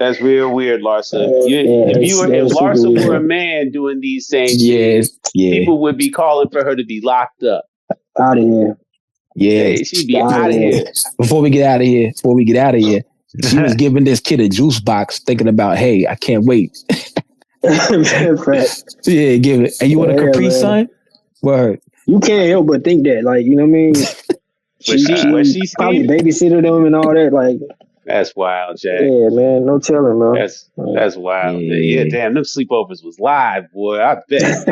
That's real weird, Larsa. If Larsa were a man doing these same things, people would be calling for her to be locked up. Out of here. Yeah. She'd be out of here. Before we get out of here, she was giving this kid a juice box, thinking about, hey, I can't wait. Yeah, give it. And you want a Capri Sun? Word. You can't help but think that, like, you know what I mean? she probably babysitter them and all that, like. That's wild, Jack. Yeah, man, no telling, man. That's wild. Yeah, damn, them sleepovers was live, boy. I bet.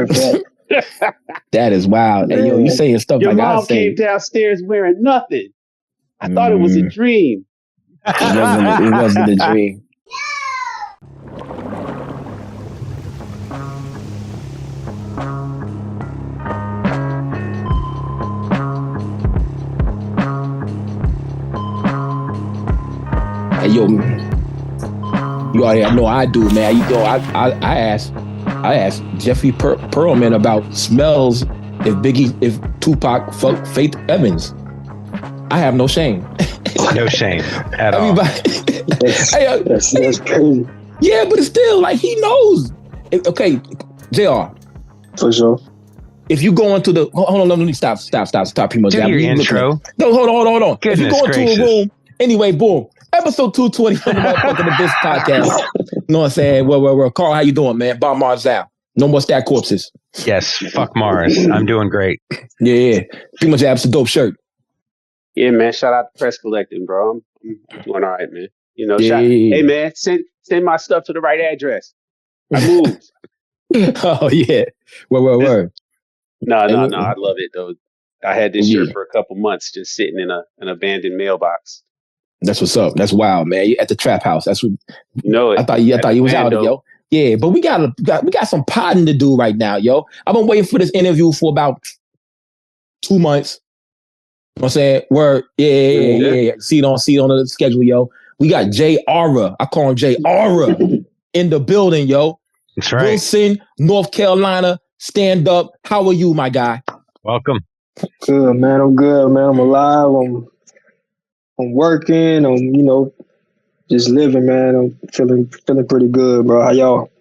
That is wild. And yo, you saying stuff your like mom came downstairs wearing nothing. I thought it was a dream. It wasn't a dream. Hey, yo, you already know I do, man. You know, I asked Jeffrey Perlman about smells if Tupac fucked Faith Evans. I have no shame. No shame at all. That's crazy. Yeah, but it's still like he knows. Okay, J.Arr. For sure. If you go into the hold on, let me stop, PrimoJAB. Do your intro. No, hold on. Goodness if you go gracious. into a room, anyway, boom. Episode 220 from the motherfucking Abyss podcast. You know what I'm saying? Well, Karl, how you doing, man? Bob Mars out. No more stack corpses. Yes, fuck Mars. I'm doing great. Yeah. PrimoJAB's a dope shirt. Yeah, man. Shout out to Press Collecting, bro. I'm doing all right, man. You know, Yeah. Hey, man, send my stuff to the right address. I moved. Oh, yeah. Word. No, I love it, though. I had this shirt for a couple months just sitting in an abandoned mailbox. That's what's up. That's wild, man. You at the trap house. That's what you know. I thought you was out, yo. Yeah, but we got some potting to do right now, yo. I've been waiting for this interview for about 2 months. You know what I'm saying? Word. Yeah. See it on the schedule, yo. We got J.Arrr. I call him J.Arrr in the building, yo. That's right. Wilson, North Carolina, stand up. How are you, my guy? Welcome. Good, man. I'm good, man. I'm alive. I'm working. I'm, just living, man. I'm feeling pretty good, bro. How y'all?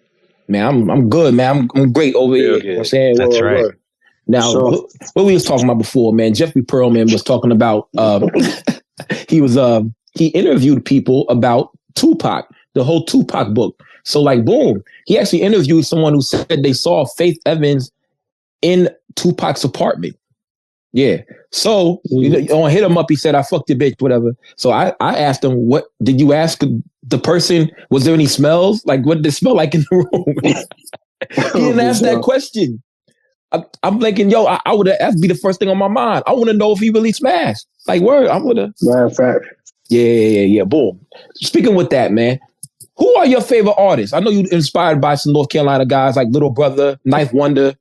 Man, I'm good, man. I'm great over here. You know what I'm saying? That's right. Now, what we was talking about before, man, Jeffrey Perlman was talking about, he interviewed people about Tupac, the whole Tupac book. So like, boom, he actually interviewed someone who said they saw Faith Evans in Tupac's apartment. Yeah. So you hit him up. He said, I fucked your bitch, whatever. So I asked him, what did you ask the person? Was there any smells? Like, what did it smell like in the room? He didn't ask that question. I'm thinking, yo, I would have, that'd be the first thing on my mind. I want to know if he really smashed. Like, word, I would have. Matter of fact. Yeah. Boom. Speaking with that, man, who are your favorite artists? I know you inspired by some North Carolina guys like Little Brother, Ninth Wonder.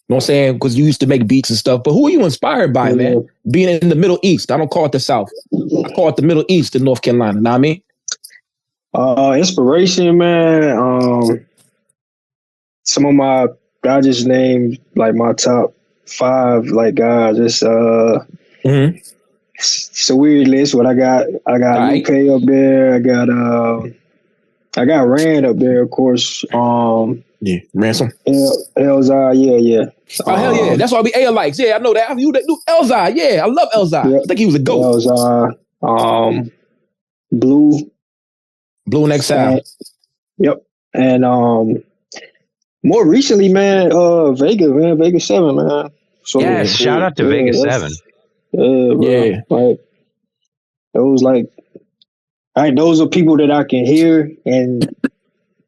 You know what I'm saying? Because you used to make beats and stuff. But who are you inspired by, man? Being in the Middle East. I don't call it the South. I call it the Middle East in North Carolina. Know what I mean? Inspiration, man. Some of my, I just named like my top 5 like guys. It's it's a weird list. What I got Luke up there. I got Rand up there, of course. Yeah, Ransom. Elzai, yeah. Oh, hell yeah. That's why we likes. Yeah, I know that. You do Elzai. Yeah, I love Elzai. Yep. I think he was a goat. Elzai, Blue and Exile. Yep. And more recently, man, Vega 7, man. So, yeah, shout out to Vega 7. Yeah. Like, those those are people that I can hear and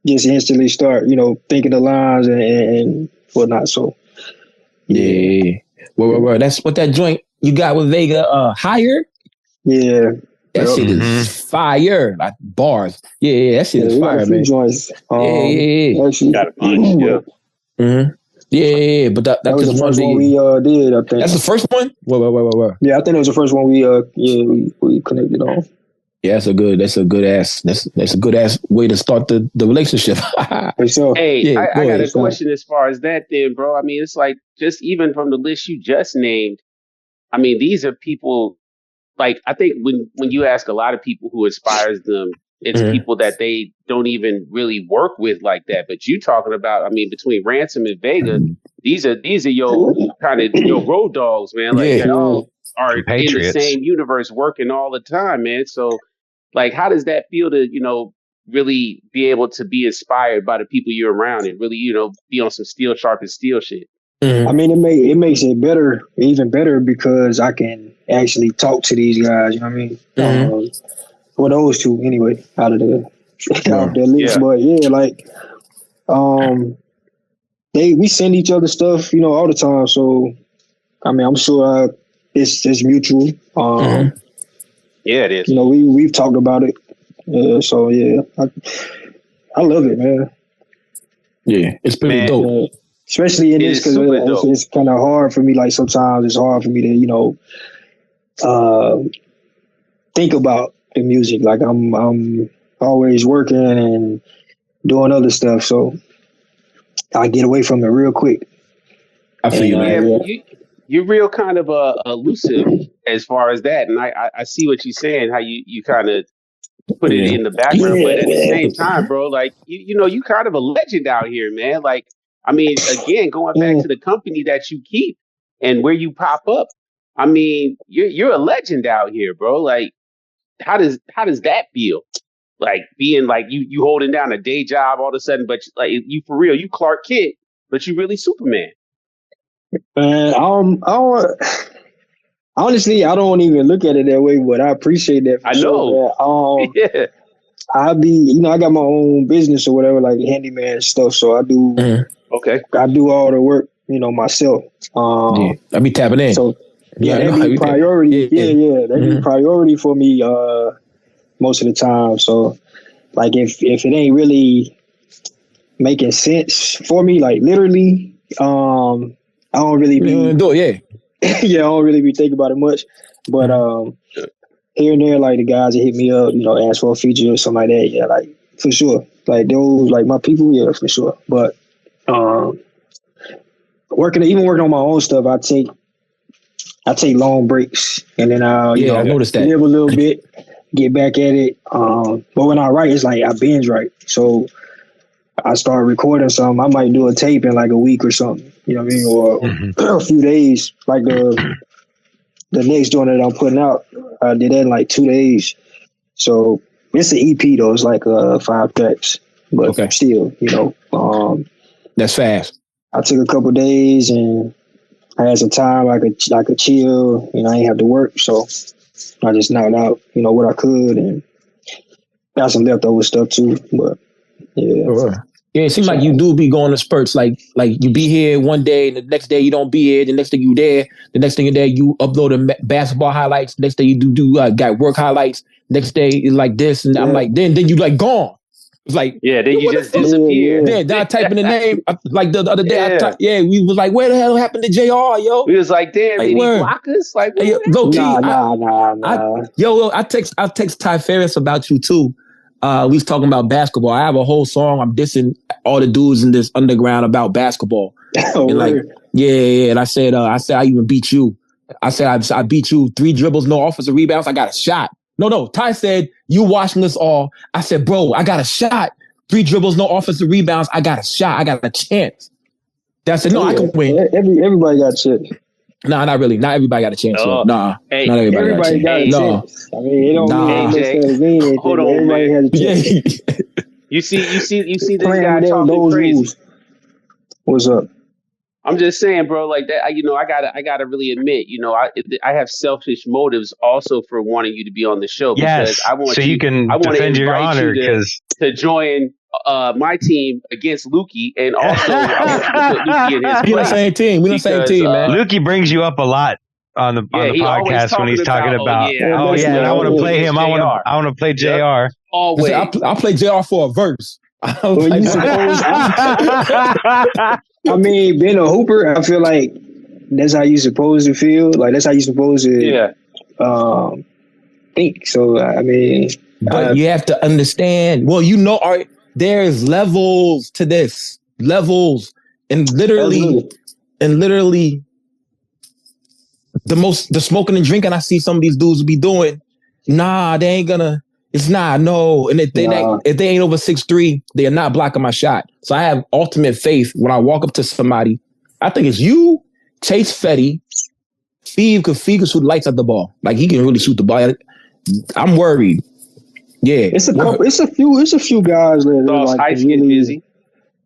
just instantly start, thinking the lines and whatnot. So, yeah. Well, that's what that joint you got with Vega, Higher. Yeah. That shit is fire. Like bars. Yeah, that shit is fire, man. Joints. Yeah. Actually, got a bunch, yeah. Mm-hmm. Yeah, but that was the first one we did, I think. That's the first one? Where? Yeah, I think it was the first one we connected on. Yeah, that's a good ass way to start the relationship. So, hey, I got a question as far as that then, bro. I mean, it's like just even from the list you just named, I mean, these are people like I think when you ask a lot of people who inspires them it's people that they don't even really work with like that. But you talking about, I mean, between Ransom and Vega, these are your kind of your road dogs, man. Like they all are in the same universe working all the time, man. So like, how does that feel to, really be able to be inspired by the people you're around and really, be on some steel sharp and steel shit? I mean, it makes it better, even better, because I can actually talk to these guys. You know what I mean? Well, those two anyway, out of the list. Yeah. But yeah, like, we send each other stuff, all the time. So, I mean, I'm sure it's mutual. Yeah, it is. We've talked about it. So yeah, I love it, man. Yeah, it's pretty dope. Especially in this, because it's kind of hard for me. Like sometimes it's hard for me to, think about the music. Like I'm always working and doing other stuff, so I get away from it real quick. I feel you're real kind of elusive as far as that, and I see what you're saying. How you kind of put it in the background, but at the same time, bro, like you kind of a legend out here, man. Like, I mean, again, going back to the company that you keep and where you pop up, I mean, you're a legend out here, bro. Like, how does that feel? Like being like you holding down a day job all of a sudden, but like you for real, you Clark Kent, but you really Superman. Honestly, I don't even look at it that way, but I appreciate that. I know. Yeah. I got my own business or whatever, like handyman stuff. So I do. Okay. I do all the work, myself. I be tapping in. So that be priority. Yeah. That be priority for me most of the time. So like if it ain't really making sense for me, like literally, I don't really be do it. I don't really be thinking about it much. But here and there, like the guys that hit me up, ask for a feature or something like that. Yeah, like for sure. Like those, like my people, yeah, for sure. But working on my own stuff, I take long breaks, and then I noticed that. Live a little bit, get back at it. But when I write, it's like I binge write. So I start recording something. I might do a tape in like a week or something. You know what I mean? Or a few days. Like the next joint that I'm putting out, I did that in like 2 days. So it's an EP though. It's like 5 tracks, but still, that's fast. I took a couple days and I had some time. I could chill. I ain't have to work, so I just knocked out, what I could, and got some leftover stuff too. But yeah. Yeah, it seems like you do be going to spurts. Like you be here one day, and the next day you don't be here. The next thing you there, the next thing you're there, you upload basketball highlights. Next day you do got work highlights. Next day it's like this, and I'm like, then you like gone. It's like then you just disappear. Then I type in the name like the other day. We was like, where the hell happened to J.Arr, yo? We was like, damn, did he block us? Like, low key, nah. I text Ty Ferris about you too. We was talking about basketball. I have a whole song. I'm dissing all the dudes in this underground about basketball. And like, and I said I even beat you. I said I beat you 3 dribbles, no offensive rebounds. I got a shot. No. Ty said you watching us all. I said, bro, I got a shot. 3 dribbles, no offensive rebounds. I got a shot. I got a chance. That's it. No, I can win. Everybody got shit. Nah, not really. Not everybody got a chance. Not everybody got a chance. I mean, it don't mean anything. Hold on, everybody has a chance. You see this guy talking crazy. Rules. What's up? I'm just saying, bro, like that, I gotta really admit, I have selfish motives also for wanting you to be on the show. Because I want you can defend your honor to join my team against Lukey, and also I want you to put Lukey in his place. We on the same team. We on the same team, man. Lukey brings you up a lot on the podcast when he's talking about I want to play him. I want to play J.Arr. Always. I'll play J.Arr for a verse. I mean, being a hooper, I feel like that's how you supposed to feel. Like that's how you supposed to think. So I mean, but you have to understand. Well, there's levels to this. Levels, and literally, the smoking and drinking I see some of these dudes be doing. Nah, they ain't gonna. It's not, no. And if they ain't over 6'3", they are not blocking my shot. So I have ultimate faith when I walk up to somebody. I think it's you, Chase Fetty, Feeve, because Feeve can shoot lights at the ball. Like, he can really shoot the ball. I'm worried. Yeah. It's a few guys that are like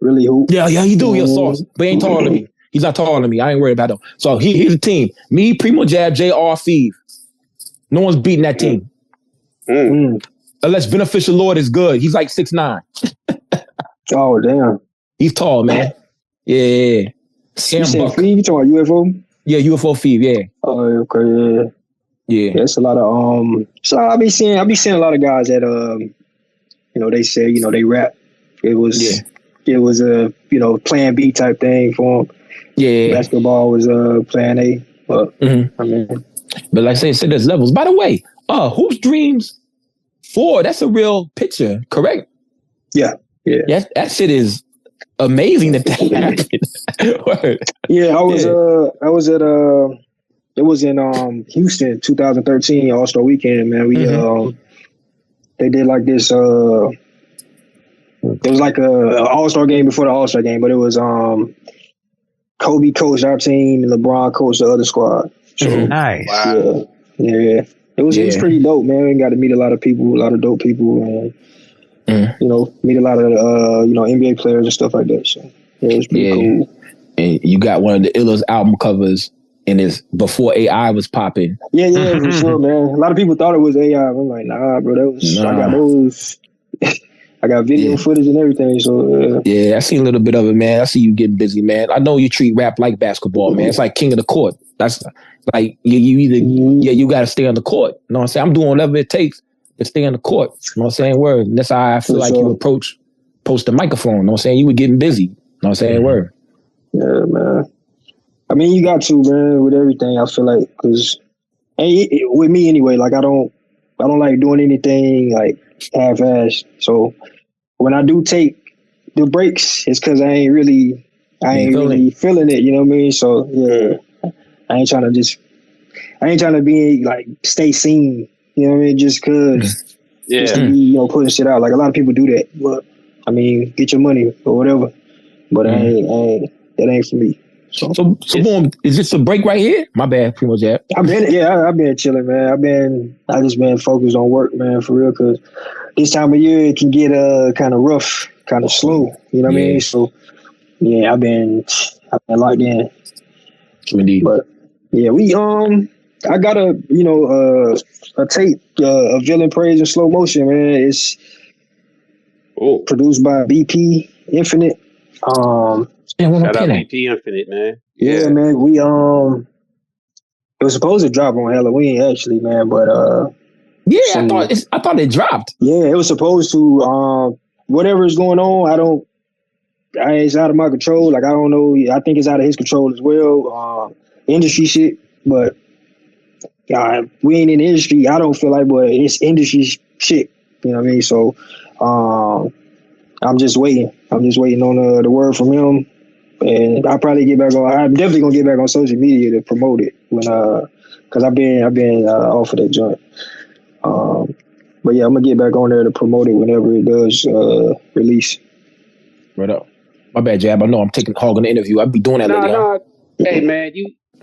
really hoop. Yeah, he do. Yeah, Sauce. But he ain't taller than me. He's not taller than me. I ain't worried about him. So here's the team. Me, PrimoJAB, J.Arrr, Feeve. No one's beating that team. Unless Beneficial Lord is good. He's like 6'9". Oh, damn. He's tall, man. Yeah. Sam Buck. You talking about UFO? Yeah, UFO Feeve, yeah. Oh, okay, yeah. It's a lot of so I be seeing a lot of guys that they say, they rap. It was a, plan B type thing for them. Yeah. Basketball was plan A. But but like I said, there's levels. By the way, Hoop's Dreams 4, that's a real picture, correct? Yeah. That shit is amazing that happened. Yeah, I was at it was in Houston 2013 All-Star Weekend, man. We they did like this it was like a All-Star game before the All-Star game, but it was Kobe coached our team and LeBron coached the other squad. So, nice. Wow. Yeah. It was pretty dope, man. We got to meet a lot of people, a lot of dope people, and meet a lot of NBA players and stuff like that. So it was pretty cool. And you got one of the illest album covers, and it's before AI was popping. Yeah, for sure, man. A lot of people thought it was AI. I'm like, nah, bro. I got those. I got video footage and everything. So I seen a little bit of it, man. I see you getting busy, man. I know you treat rap like basketball, man. It's like king of the court. That's like you either you got to stay on the court. You know what I'm saying? I'm doing whatever it takes to stay on the court. You know what I'm saying? Word. And that's how I feel like you approach the microphone. You know what I'm saying? You were getting busy. You know what I'm saying? Word. Yeah, man. I mean, you got to, man, with everything. I feel like because with me anyway, like I don't like doing anything like half-assed. So when I do take the breaks, it's because I ain't really feeling it. You know what I mean? So yeah, I ain't trying to be like stay seen. You know what I mean? Just cause just to be, putting shit out. Like a lot of people do that, but I mean, get your money or whatever. But that ain't for me. So boom, is this a break right here? My bad, PrimoJAB. I've been chilling, man. I just been focused on work, man, for real. Cause this time of year it can get kind of rough, kind of slow. You know what I mean? So yeah, I've been locked in. Indeed. But yeah, I got a tape of Villain Praise in slow motion, man. It's produced by BP Infinite. Shout out BP Infinite, man. Yeah, man. We it was supposed to drop on Halloween, actually, man. But I thought it dropped. Yeah, it was supposed to. Whatever is going on, it's out of my control. Like I don't know. I think it's out of his control as well. Industry shit, but we ain't in the industry. I don't feel like, but it's industry shit. You know what I mean? So I'm just waiting. I'm just waiting on the word from him. And I'll probably get back on. I'm definitely gonna get back on social media to promote it because I've been off of that joint. But yeah, I'm gonna get back on there to promote it whenever it does release. Right up. My bad, Jab. I know I'm hogging the interview. I'll be doing that later. No. Hey man,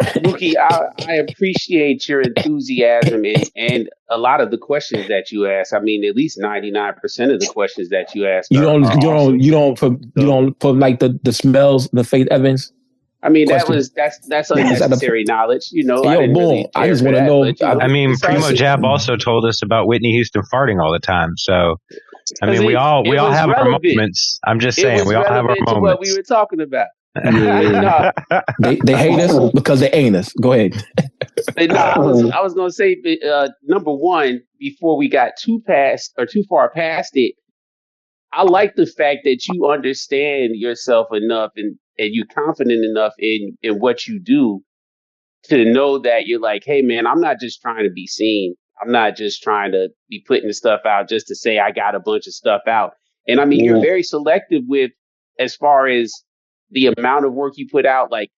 Lukey, I appreciate your enthusiasm and a lot of the questions that you ask. I mean, at least 99% of the questions that you ask. You don't put like the smells, the Faith Evans. I mean, that's unnecessary knowledge. I just want to know. I mean, PrimoJAB also told us about Whitney Houston farting all the time. So, I mean, we all have our moments. I'm just saying, we all have our moments. What we were talking about. They hate us because they ain't us. Go ahead. I was gonna say number one, before we got too far past it, I like the fact that you understand yourself enough and you're confident enough in what you do to know that you're like, hey man, I'm not just trying to be seen. I'm not just trying to be putting the stuff out just to say I got a bunch of stuff out. And I mean, you're very selective with as far as the amount of work you put out. Like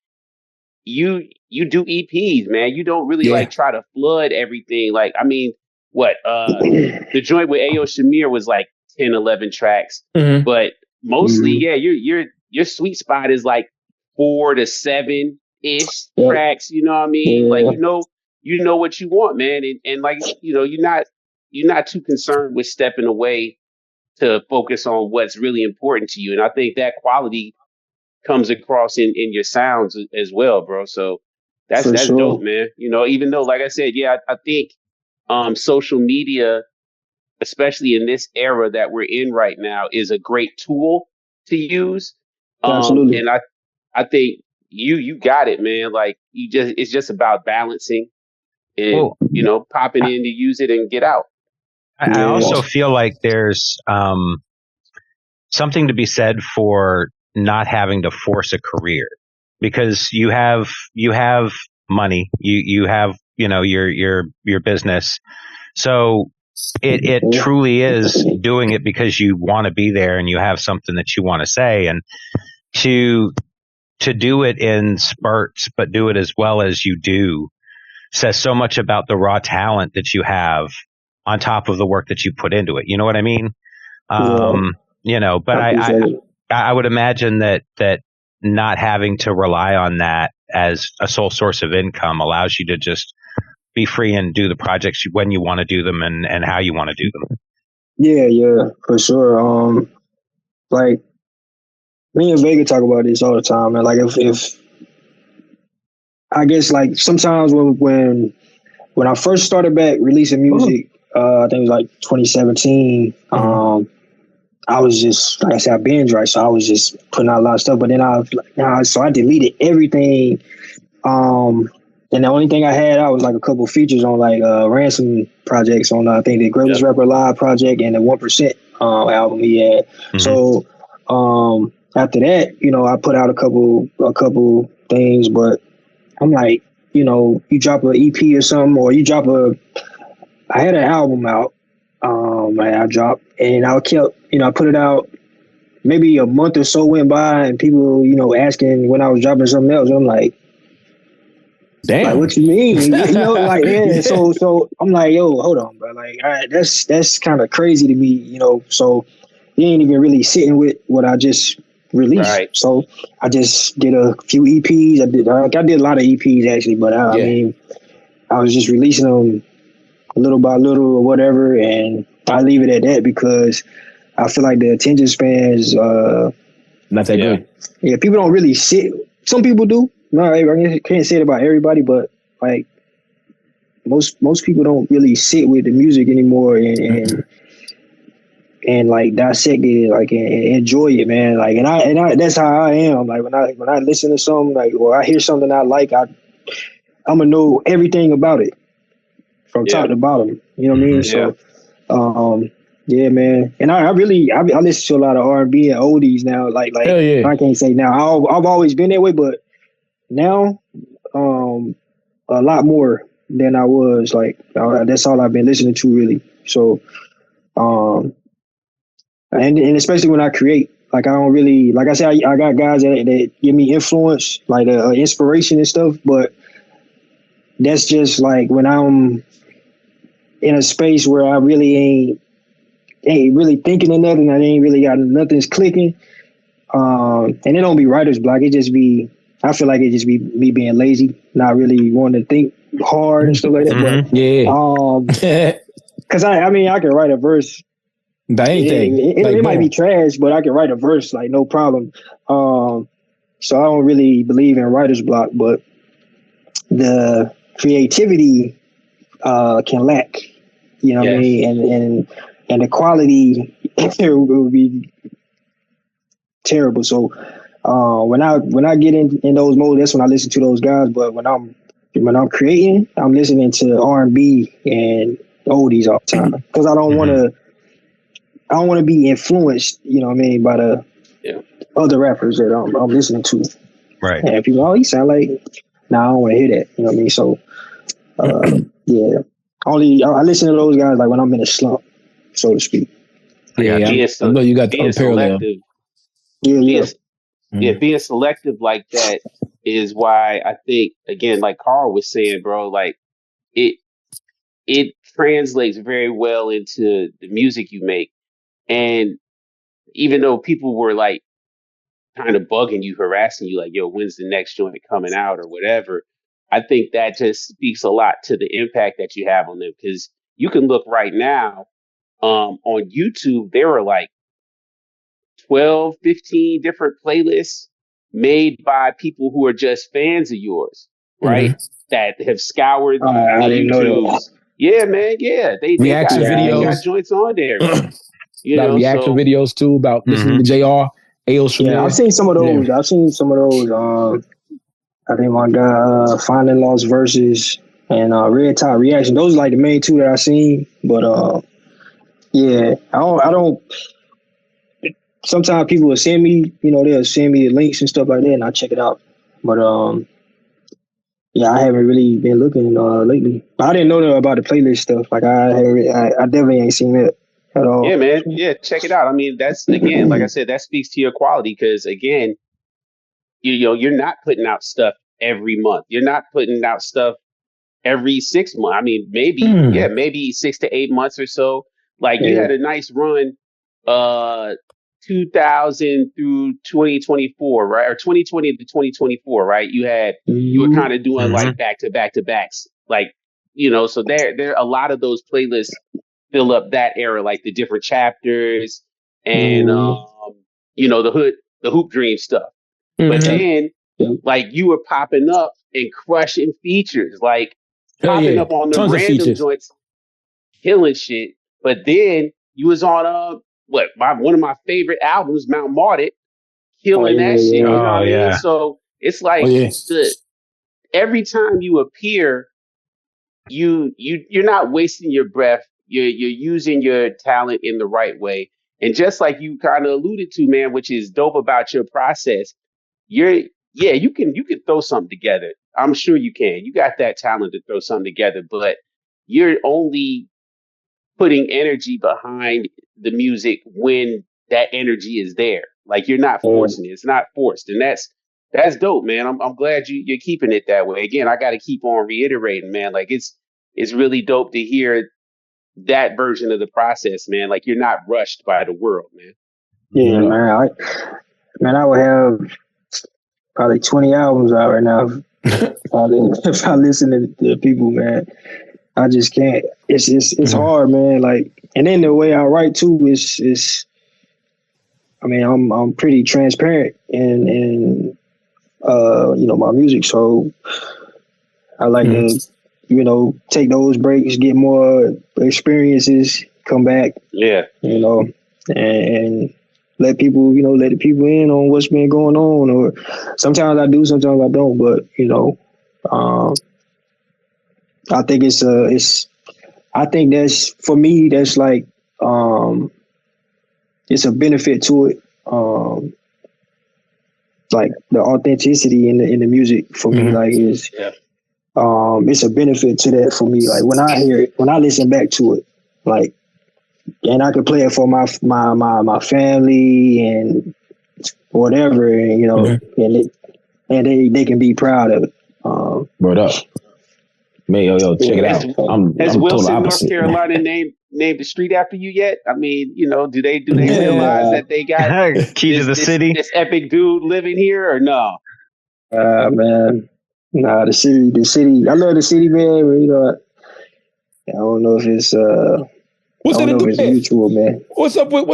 you do EPs, man. You don't really like try to flood everything. Like, I mean, the joint with Ayo Shamir was like 10, 11 tracks, but mostly, your sweet spot is like 4 to 7 ish tracks. You know what I mean? Like you know what you want, man, and like you're not too concerned with stepping away to focus on what's really important to you, and I think that quality comes across in your sounds as well, bro. So that's dope, man. Even though, like I said, I think social media, especially in this era that we're in right now, is a great tool to use. Absolutely. And I think you got it, man. Like it's just about balancing and popping in to use it and get out. I also feel like there's something to be said for not having to force a career, because you have money, you have your business, so it truly is doing it because you want to be there and you have something that you want to say, and to do it in spurts but do it as well as you do says so much about the raw talent that you have on top of the work that you put into it. You know what I mean? But I would imagine that not having to rely on that as a sole source of income allows you to just be free and do the projects when you want to do them and how you want to do them. Yeah, for sure. Like me and Vega talk about this all the time, and like if I guess like sometimes when I first started back releasing music, I think it was like 2017. I was just, like I said, I binge, right? So I was just putting out a lot of stuff, but then I deleted everything. And the only thing I had out was like a couple features on like Ransom projects on I think the Greatest Rapper Live project and the 1% album he had. So after that, I put out a couple things, but I'm like, you drop an EP or something, or I had an album out. I dropped, and I kept, I put it out. Maybe a month or so went by, and people, asking when I was dropping something else. I'm like, damn, like, what you mean? So I'm like, yo, hold on, bro. Like, all right, that's kind of crazy to me, So you ain't even really sitting with what I just released. Right. So I just did a few EPs. I did a lot of EPs actually, but I mean, I was just releasing them little by little or whatever, and I leave it at that because I feel like the attention span is not that good. Yeah, people don't really sit. Some people do. No, I can't say it about everybody, but like most people don't really sit with the music anymore and like dissect it, like and enjoy it, man. Like and I that's how I am. Like when I listen to something, like or I hear something I like, I'm gonna know everything about it from top to bottom. You know what I mean? So yeah, man. And I listen to a lot of R&B and oldies now. Like I can't say now. I've always been that way, but now a lot more than I was. Like that's all I've been listening to really. So and especially when I create, like I don't really, like I said, I got guys that give me influence, like inspiration and stuff, but that's just like when I'm in a space where I really ain't really thinking of nothing. I ain't really got nothing's clicking. And it don't be writer's block. I feel like it just be me being lazy, not really wanting to think hard and stuff like that. But cause I mean, I can write a verse. Anything. It might be trash, but I can write a verse, like no problem. So I don't really believe in writer's block, but the creativity can lack. You know what I mean? And the quality will be terrible. So when I get in those modes, that's when I listen to those guys. But when I'm creating, I'm listening to R&B and oldies all the time because I don't want to be influenced. You know what I mean, by the other rappers that I'm listening to. Right. And people, he sound like, I don't want to hear that. You know what I mean? So I listen to those guys like when I'm in a slump, so to speak. I know you got the parallel. Being selective like that is why I think, again, like Karl was saying, bro, like it translates very well into the music you make. And even though people were like kind of bugging you, harassing you, like, yo, when's the next joint coming out or whatever, I think that just speaks a lot to the impact that you have on them. Because you can look right now on YouTube, there are like 12, 15 different playlists made by people who are just fans of yours, right? That have scoured the I didn't know YouTubes. that. Yeah, man. Yeah, they Reaction got videos. joints on there, man. A lot of reaction videos too about listening to J.Arrr, Ails from Yeah, I've seen some of those. Yeah. I've seen some of those. I think my guy Finding Lost Verses and Red Top Reaction. Those are like the main two that I seen. But yeah, I don't. Sometimes people will send me, they'll send me the links and stuff like that, and I check it out. But yeah, I haven't really been looking lately. I didn't know about the playlist stuff. Like I definitely ain't seen that at all. Yeah, man. Yeah, check it out. I mean, that's again, like I said, that speaks to your quality because again, you're not putting out stuff every month. You're not putting out stuff every 6 months. I mean, maybe 6 to 8 months or so. Like you had a nice run, 2000 through 2024, right? Or 2020 to 2024, right? You were kind of doing like back to backs, like, so there a lot of those playlists fill up that era, like the different chapters and, the Hoop Dream stuff. But then like you were popping up and crushing features, like popping up on the Tons random joints, killing shit. But then you was on one of my favorite albums, Mount Martit, killing that shit. You know what I mean? So it's like every time you appear, you're not wasting your breath. You're using your talent in the right way. And just like you kind of alluded to, man, which is dope about your process, you can throw something together. I'm sure you can. You got that talent to throw something together, but you're only putting energy behind the music when that energy is there. Like you're not forcing it. It's not forced. And that's dope, man. I'm glad you're keeping it that way. Again, I got to keep on reiterating, man. Like it's really dope to hear that version of the process, man. Like you're not rushed by the world, man. Yeah, man. I would have probably 20 albums out right now if I listen to people, man. I just can't. It's hard, man. Like, and then the way I write too is I mean, I'm pretty transparent in my music, so I like to take those breaks, get more experiences, come back, and let people let the people in on what's been going on. Or sometimes I do, sometimes I don't, but I think I think that's, for me, that's like, it's a benefit to it. Like the authenticity in the music for me, like it's a benefit to that for me. Like when I hear it, when I listen back to it, like, and I can play it for my family and whatever, and and they can be proud of it. Word up. Man, yo, check it out. Has I'm Wilson, North opposite, Carolina named the street after you yet? I mean, do they realize that they got key to the city? This epic dude living here or no? Man, nah, the city. I love the city, man. But, I don't know if it's mutual, man. What's up with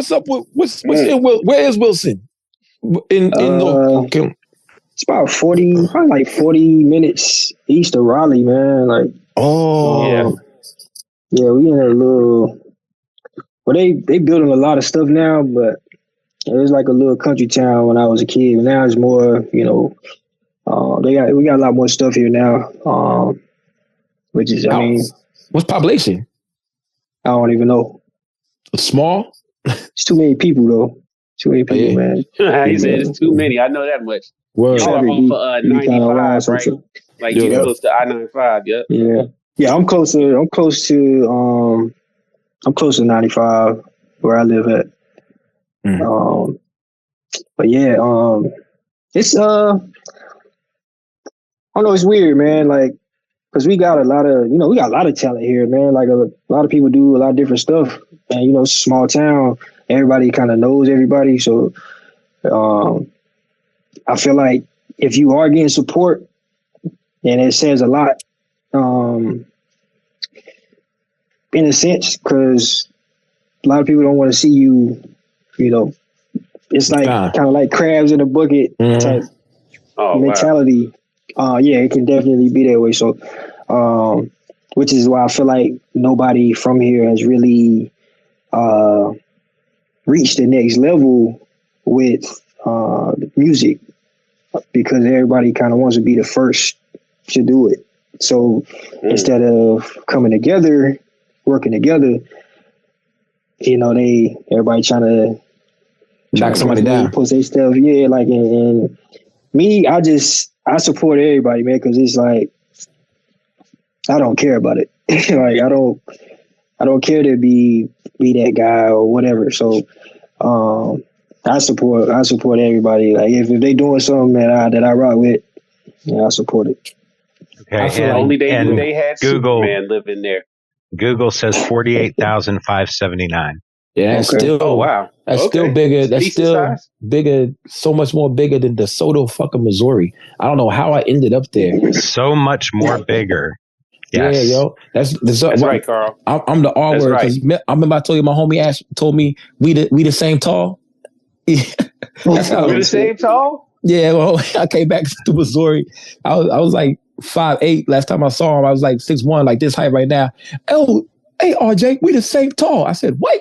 where is Wilson? In North Carolina? It's about 40 minutes east of Raleigh, man. Like, yeah, we in a little. Well, they building a lot of stuff now, but it was like a little country town when I was a kid. Now it's more, we got a lot more stuff here now. Which is, I mean, what's population? I don't even know. Small. It's too many people though. Too many people, man. He said it's too many. I know that much. Word. Y'all are off of 95, right? Like you're close to I-95. Yep. Yeah. I'm close to 95 where I live at. But yeah, it's I don't know. It's weird, man. Like, because we got a lot of talent here, man. Like a lot of people do a lot of different stuff, and you know, it's a small town. Everybody kind of knows everybody, so I feel like if you are getting support, and it says a lot, in a sense, because a lot of people don't want to see you. You know, it's like kind of like crabs in a bucket type mentality. Wow. Yeah, it can definitely be that way. So, which is why I feel like nobody from here has really reached the next level with music, because everybody kind of wants to be the first to do it. So instead of coming together, working together, you know, everybody trying to knock somebody down, post their stuff. Yeah, like and me, I support everybody, man, because it's like I don't care about it. Like I don't care to be that guy or whatever. So I support everybody. Like if they doing something that I rock with, yeah, I support it. Okay, I feel like only they had Google, Superman living there. Google says 48,579. Yeah, that's still still bigger. That's still size. Bigger, so much more bigger than DeSoto, fucking Missouri. I don't know how I ended up there. So much more bigger. Yes. Yeah, yo, that's right, Carl. I'm the R word because I remember I told you my homie Ash told me we the same tall. Yeah, that's how we're the same tall. Yeah, well, I came back to Missouri. I was like 5'8" last time I saw him. I was like 6'1", like this height right now. Oh, hey RJ, we the same tall. I said, what?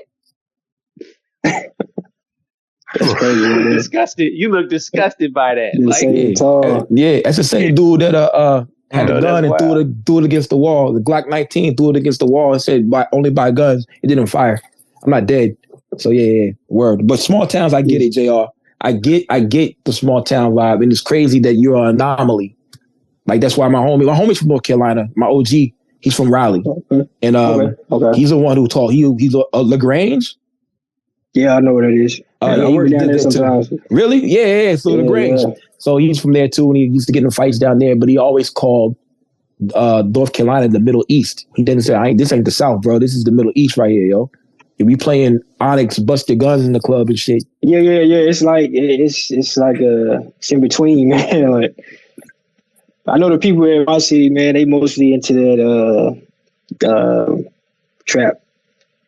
That's crazy. Disgusted. You look disgusted by that. Yeah, that's the same dude that had a gun and threw it against the wall. The Glock 19 threw it against the wall and said, only buy guns. It didn't fire. I'm not dead. So yeah, word. But small towns, I get it, JR. I get the small town vibe, and it's crazy that you're an anomaly. Like that's why my homie's from North Carolina. My OG, he's from Raleigh, and he's the one who taught. He's a LaGrange. Yeah, I know what it is. I work down there sometimes. Really? Yeah. So LaGrange. Yeah. So he's from there too, and he used to get in fights down there. But he always called North Carolina the Middle East. He didn't say, "This ain't the South, bro. This is the Middle East right here, yo." We playing Onyx, bust your guns in the club and shit. Yeah. It's like it's in between, man. Like I know the people in my city, man. They mostly into that trap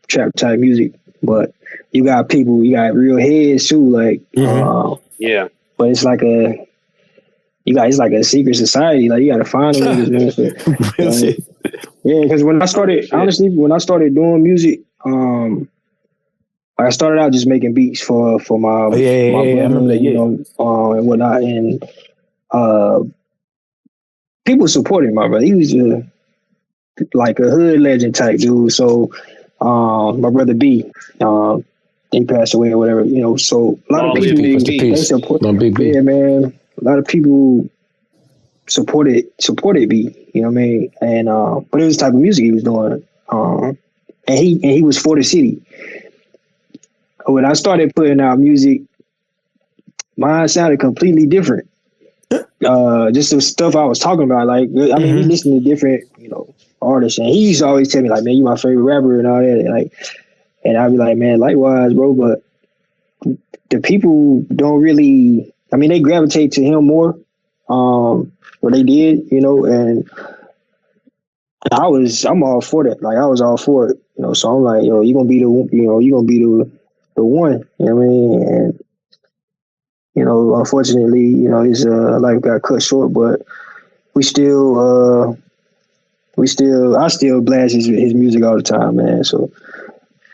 type music, but you got real heads too. Like yeah, but it's like it's like a secret society. Like you got to find them niggas, man. So, yeah, because when I started doing music. I started out just making beats for my brother, I remember that, you know, and whatnot, and people supported my brother. He was like a hood legend type dude. So my brother B, he passed away or whatever, you know. So a lot of people they support. Yeah, man. A lot of people supported B. You know what I mean? And but it was the type of music he was doing. And he was for the city. When I started putting out music, mine sounded completely different. Just the stuff I was talking about. Like, I mean, we listen to different, you know, artists, and he used to always tell me, like, man, you my favorite rapper and all that. And, like, and I'd be like, man, likewise, bro. But the people don't really. I mean, they gravitate to him more. Or they did, you know, and I'm all for that. Like I was all for it, you know. So I'm like, yo, you're gonna be the one, you know what I mean? And you know, unfortunately, you know, his life got cut short, but I still blast his music all the time, man. So,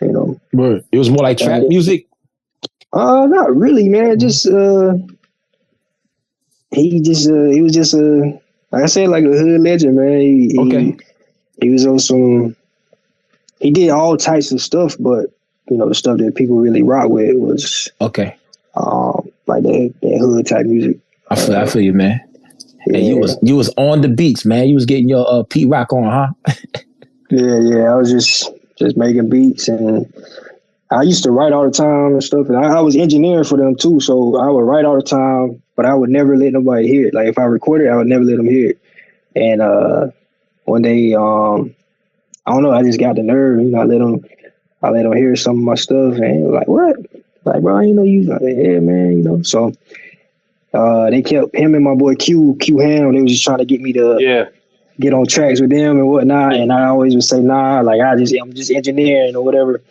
you know. But it was more like trap music? Not really, man. Just he was just like I said, like a hood legend, man. He was on some. He did all types of stuff, but you know the stuff that people really rock with was like that hood type music. I feel you, man. Yeah. And you was on the beats, man. You was getting your Pete Rock on, huh? yeah. I was just making beats, and I used to write all the time and stuff. And I was engineering for them too, so I would write all the time, but I would never let nobody hear it. Like if I recorded, I would never let them hear it. And one day, I don't know, I just got the nerve, I let him hear some of my stuff, and like, what? Like, bro, I didn't know you. Like, yeah, man, So they kept him and my boy Q Ham. They was just trying to get me to get on tracks with them and whatnot. And I always would say, nah, like I'm just engineering or whatever.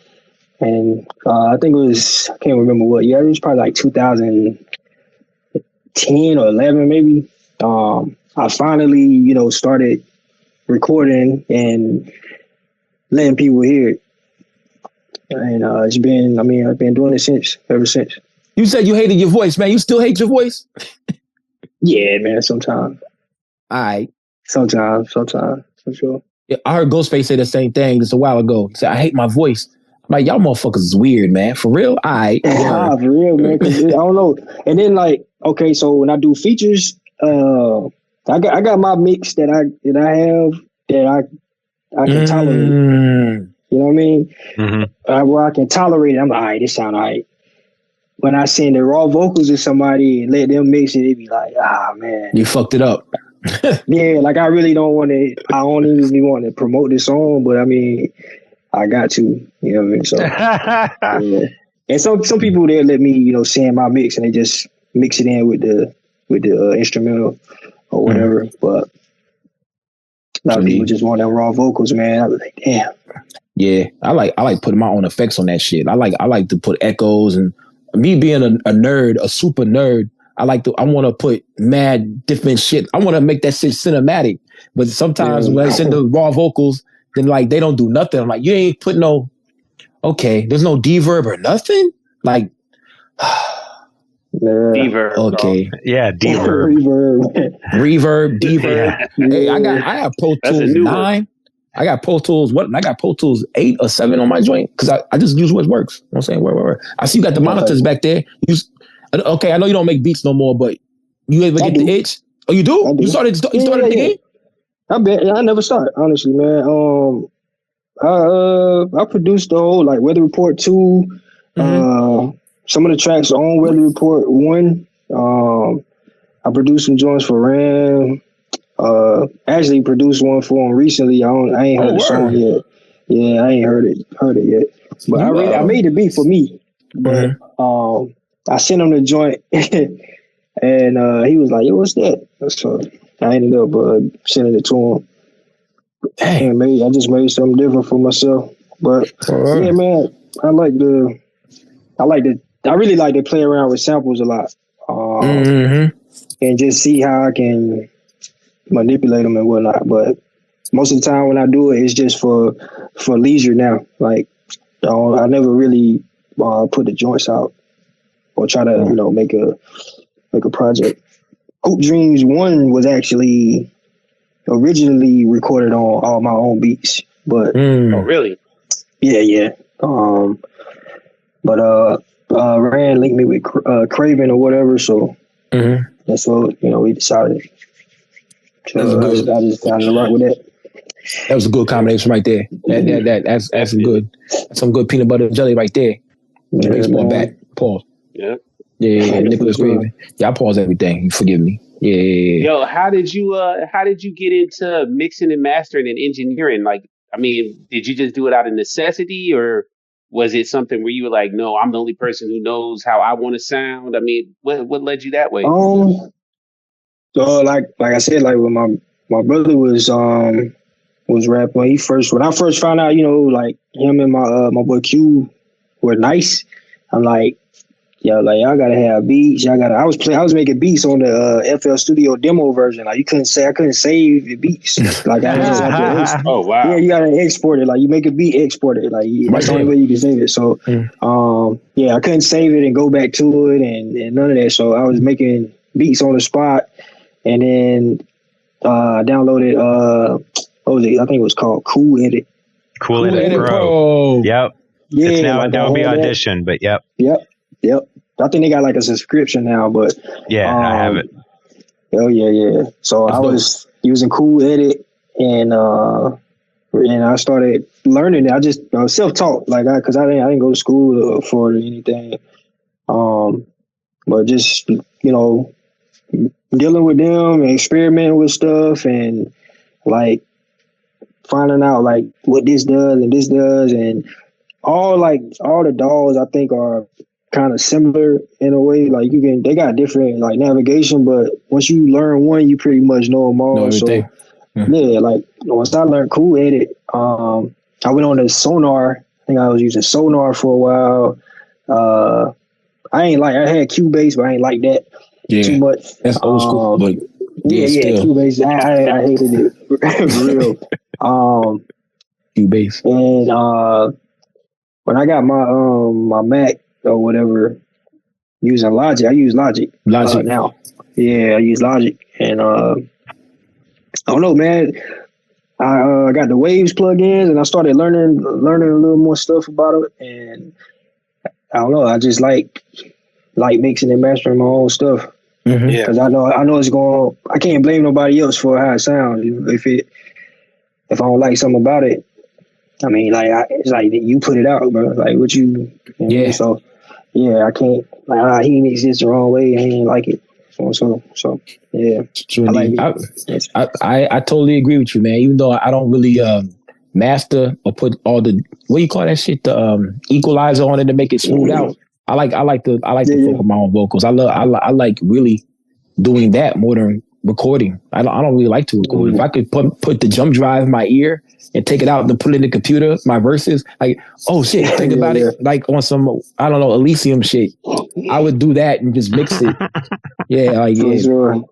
And I think it was, I can't remember what year. It was probably like 2010 or 11 maybe. I finally, started recording and letting people hear it. And I've been doing it ever since. You said you hated your voice, man. You still hate your voice? Yeah, man, sometimes. All right. Sometimes, for sure. Yeah, I heard Ghostface say the same thing just a while ago. He said, I hate my voice. I'm like, y'all motherfuckers is weird, man. For real? All right. For real, man. 'Cause I don't know. And then, like, okay, so when I do features, I got my mix that I have that I can tolerate. You know what I mean? Mm-hmm. Where I can tolerate it. I'm like, all right, this sound all right. When I send the raw vocals to somebody and let them mix it, they be like, man. You fucked it up. Yeah, like I really don't want to, I don't even want to promote this song, but I mean, I got to, you know what I mean? So, yeah. And some people, they'll let me, send my mix and they just mix it in with the instrumental or whatever. But a lot of people just want them raw vocals, man. I was like, damn. Yeah, I like putting my own effects on that shit. I like to put echoes, and me being a nerd, a super nerd, I want to put mad different shit. I want to make that shit cinematic. But sometimes when I send the raw vocals, then like they don't do nothing. I'm like, you ain't put no, okay, there's no deverb or nothing? Like, Deverb. Okay. Yeah, deverb. Reverb, deverb. Yeah. Hey, I have Pro Tools 9. I got Pro Tools, I got Pro Tools 8 or 7 on my joint because I just use what works. You know what I'm saying? Where. I see you got the monitors back there. Okay, I know you don't make beats no more, but you ever get the itch? Oh, you do? You started the game? I bet. I never started, honestly, man. I produced the whole like Weather Report 2. Some of the tracks on Weather Report 1. I produced some joints for Ram. Actually produced one for him recently. I ain't heard the song yet. Yeah, I ain't heard it yet. But I made the beat for me. But I sent him the joint and he was like, yo, what's that? So I ended up sending it to him. Dang. And I just made something different for myself. But yeah, man, I really like to play around with samples a lot. And just see how I can manipulate them and whatnot. But most of the time when I do it, it's just for leisure now. Like I never really put the joints out or try to make a project. Hoop Dreams 1 was actually originally recorded on all my own beats, but oh really? Yeah. But Rand linked me with Craven or whatever, so that's what we decided. So I just kind of rock with that. That was a good combination right there. That's some good peanut butter and jelly right there. Yeah, baseball bat. Pause. Yeah. Yeah, Nicholas Craven. Yeah, I pause everything. Forgive me. Yeah. Yo, how did you get into mixing and mastering and engineering? Like, I mean, did you just do it out of necessity, or was it something where you were like, no, I'm the only person who knows how I want to sound? I mean, what led you that way? So like I said, like when my brother was rapping, when I first found out, like him and my boy Q were nice. I'm like, yeah, like y'all gotta have beats. I was making beats on the FL Studio demo version. Like I couldn't save the beats. Like I just had to export. Oh wow. Yeah, you gotta export it. Like you make a beat, export it. Like that's the only way you can save it. So I couldn't save it and go back to it and none of that. So I was making beats on the spot, and then I downloaded I think it was called Cool Edit. Cool Edit Pro. Yep. Yeah, it's now like Adobe Audition, but yep. I think they got like a subscription now, but I have it. Oh yeah. So I was using Cool Edit, and I started learning it. I was self-taught, like because I didn't go to school for it or anything. But just dealing with them and experimenting with stuff, and like finding out like what this does and this does, and all the DAWs I think are kind of similar in a way. Like they got different like navigation, but once you learn one, you pretty much know them all. So yeah, like once I learned Cool Edit, I went on to Sonar. I think I was using Sonar for a while. I had Cubase, but I ain't like that too much. That's old school, but yeah, Cubase. I hated it for real. Cubase. And when I got my Mac or whatever, using Logic, I use Logic now. Yeah, I use Logic, and I don't know, man. I got the Waves plugins, and I started learning a little more stuff about it, and I don't know. I just like mixing and mastering my own stuff. Mm-hmm. Yeah, because I know it's going. I can't blame nobody else for how it sounds. If I don't like something about it, I mean, like it's like you put it out, bro. Like what you yeah. So yeah, I can't like he mixed this the wrong way. I ain't like it. So yeah. I totally agree with you, man. Even though I don't really master or put all the what do you call that shit, the equalizer on it to make it smooth out. I like to focus on my own vocals. I like really doing that more than recording. I don't really like to record. If I could put the jump drive in my ear and take it out and put it in the computer, my verses, like, oh shit, think about it, like on some, I don't know, Elysium shit. I would do that and just mix it. Yeah, like for sure.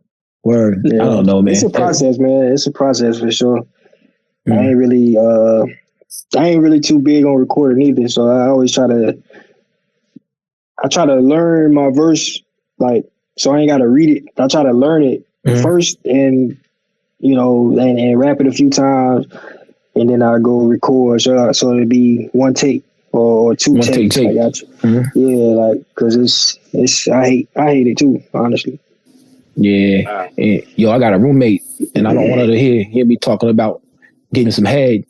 Word. Yeah. I don't know, man. It's a process, man. It's a process for sure. I ain't really too big on recording either. So I always try to learn my verse, like, so I ain't got to read it. I try to learn it first and, and rap it a few times, and then I go record. So it'd be one take or two takes. I got you. Yeah, like, cause I hate it too, honestly. Yeah. And, I got a roommate, and I don't want her to hear me talking about getting some head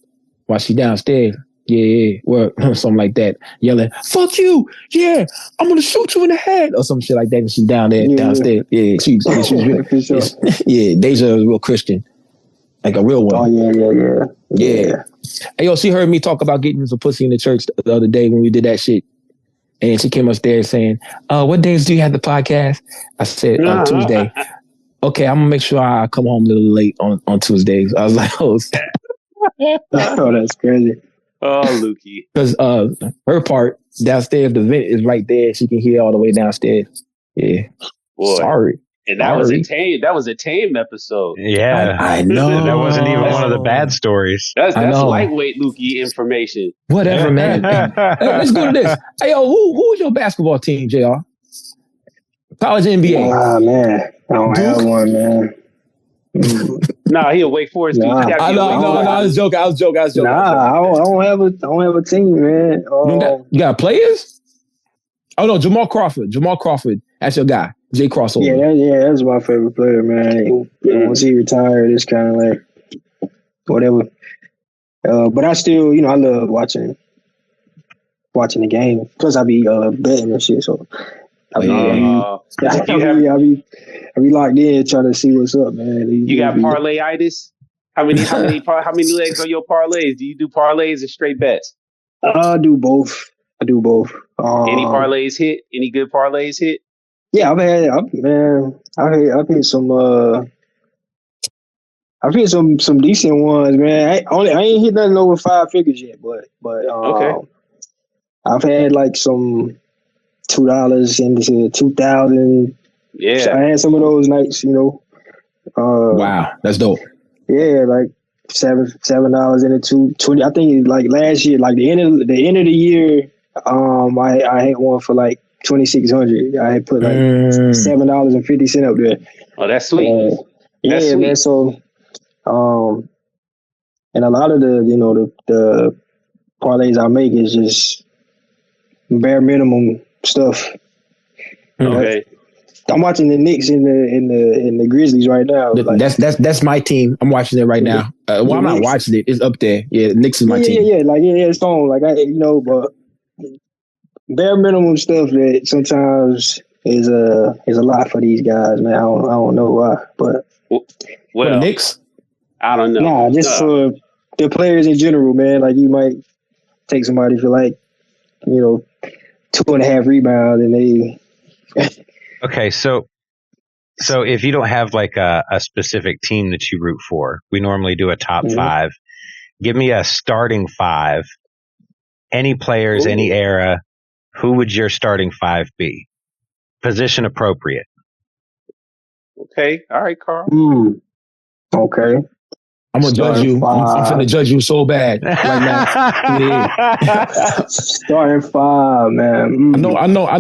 while she downstairs. Yeah, or something like that, yelling, "Fuck you! Yeah, I'm gonna shoot you in the head," or some shit like that. And she's downstairs. Yeah, she's really, sure. Yeah, Deja is a real Christian, like a real one. Oh yeah. Hey, yo, she heard me talk about getting some pussy in the church the other day when we did that shit, and she came upstairs saying, "What days do you have the podcast?" I said, Tuesday. Okay, I'm gonna make sure I come home a little late on Tuesdays. I was like, oh, that's crazy. Oh, Lukey. Because her part downstairs, the vent is right there. She can hear all the way downstairs. Yeah. Boy. Sorry. And that was a tame episode. Yeah. I know. That wasn't even one of the bad stories. That's lightweight Lukey information. Whatever, man. Hey, let's go to this. Hey, yo, who's your basketball team, JR? College NBA. Ah, man. I don't have one, man. Nah, he a Wake Forest dude. I was joking. Nah, I don't have a team, man. You got players? Oh no, Jamal Crawford. That's your guy. Jay Crossover. Yeah, that's my favorite player, man. Once he retired, it's kind of like whatever. But I still, I love watching the game. Plus, I be betting and shit. So I be locked in trying to see what's up, man. You got parlayitis? How many legs on your parlays? Do you do parlays and straight bets? I do both. Any parlays hit? Any good parlays hit? Yeah, I've hit some decent ones, man. I ain't hit nothing over 5 figures yet, but okay. I've had like some $2 into 2,000. Yeah, so I had some of those nights, wow, that's dope. Yeah, like $7 into 20. I think like last year, like the end of the year, I had one for like 2,600. I had put like $7.50 up there. Oh, that's sweet. That's sweet. Man. So, and a lot of the parlays I make is just bare minimum stuff. Okay. I'm watching the Knicks in the Grizzlies right now. That's my team. I'm watching it right now. I'm not watching it. It's up there. Yeah, Knicks is my team. Yeah. It's on. Like but bare minimum stuff that sometimes is a lot for these guys, man. I don't know why, but for the Knicks, I don't know. Nah, just for the players in general, man. Like you might take somebody for like, 2.5 rebounds, and they. Okay, so if you don't have like a specific team that you root for, we normally do a top five. Give me a starting five. Any players, any era. Who would your starting five be? Position appropriate. Okay. All right, Karl. Okay. I'm gonna judge you. I'm finna judge you so bad right now. Starting five, man. I know. I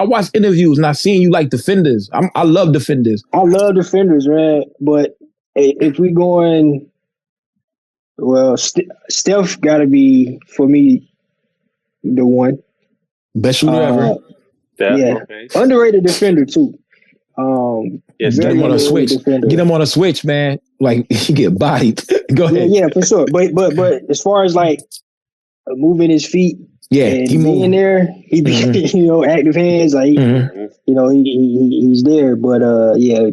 watch interviews and I seen you like defenders. I love defenders. I love defenders, man. But if we going, well, Steph got to be for me the one. Best shooter ever. Yeah, okay. Underrated defender too. Get him on a switch. Defender. Get him on a switch, man. Like he get bodied. Go ahead. Yeah, for sure. But as far as like moving his feet, and he being there, he be active hands. Like he's there. But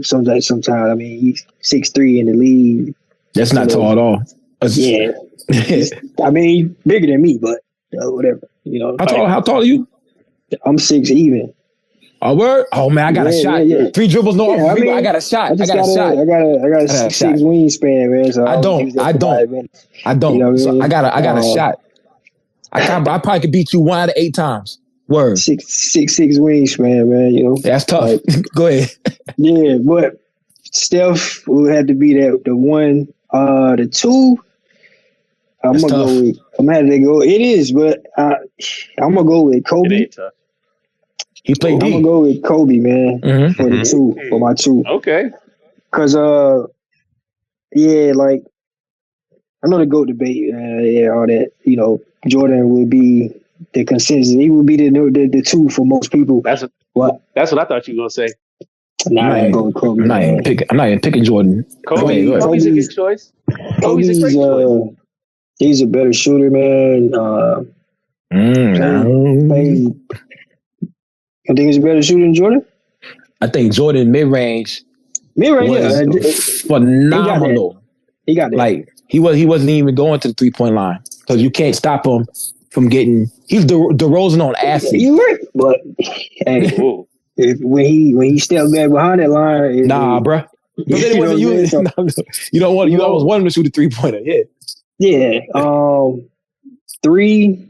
sometimes I mean he's 6'3" in the league. That's not tall at all. Yeah, I mean bigger than me, but whatever. How tall are you? I'm 6 even. Oh, word? Oh man, I got a shot. Yeah. 3 dribbles, no. I got a shot. I got a shot. I got a 6'6" wingspan, man. So I don't. So I got a shot. I probably could beat you 1 out of 8 times. Word. 6'6" wingspan, man. That's tough. Like, go ahead. Yeah, but Steph would have to be the one. The 2. I'm gonna go with. I'm gonna have to go. It is, but I'm gonna go with Kobe. It ain't tough. He played I'm gonna go with Kobe, man, for the 2, for my 2. Okay. Cause like I know the GOAT debate, all that. Jordan would be the consensus. He would be the 2 for most people. That's what I thought you were gonna say. Nah, I ain't going Kobe. I'm not even picking Jordan. Kobe's a good choice. Kobe's a great choice. He's a better shooter, man. I think he's a better shooter than Jordan. I think Jordan mid-range was phenomenal. He got that. Like he wasn't even going to the 3-point line because you can't stop him from getting. He's DeRozan on acid. You're right, but hey, when he stepped back behind that line, bruh. But then you always want him to shoot a 3-pointer. Yeah. Yeah. 3.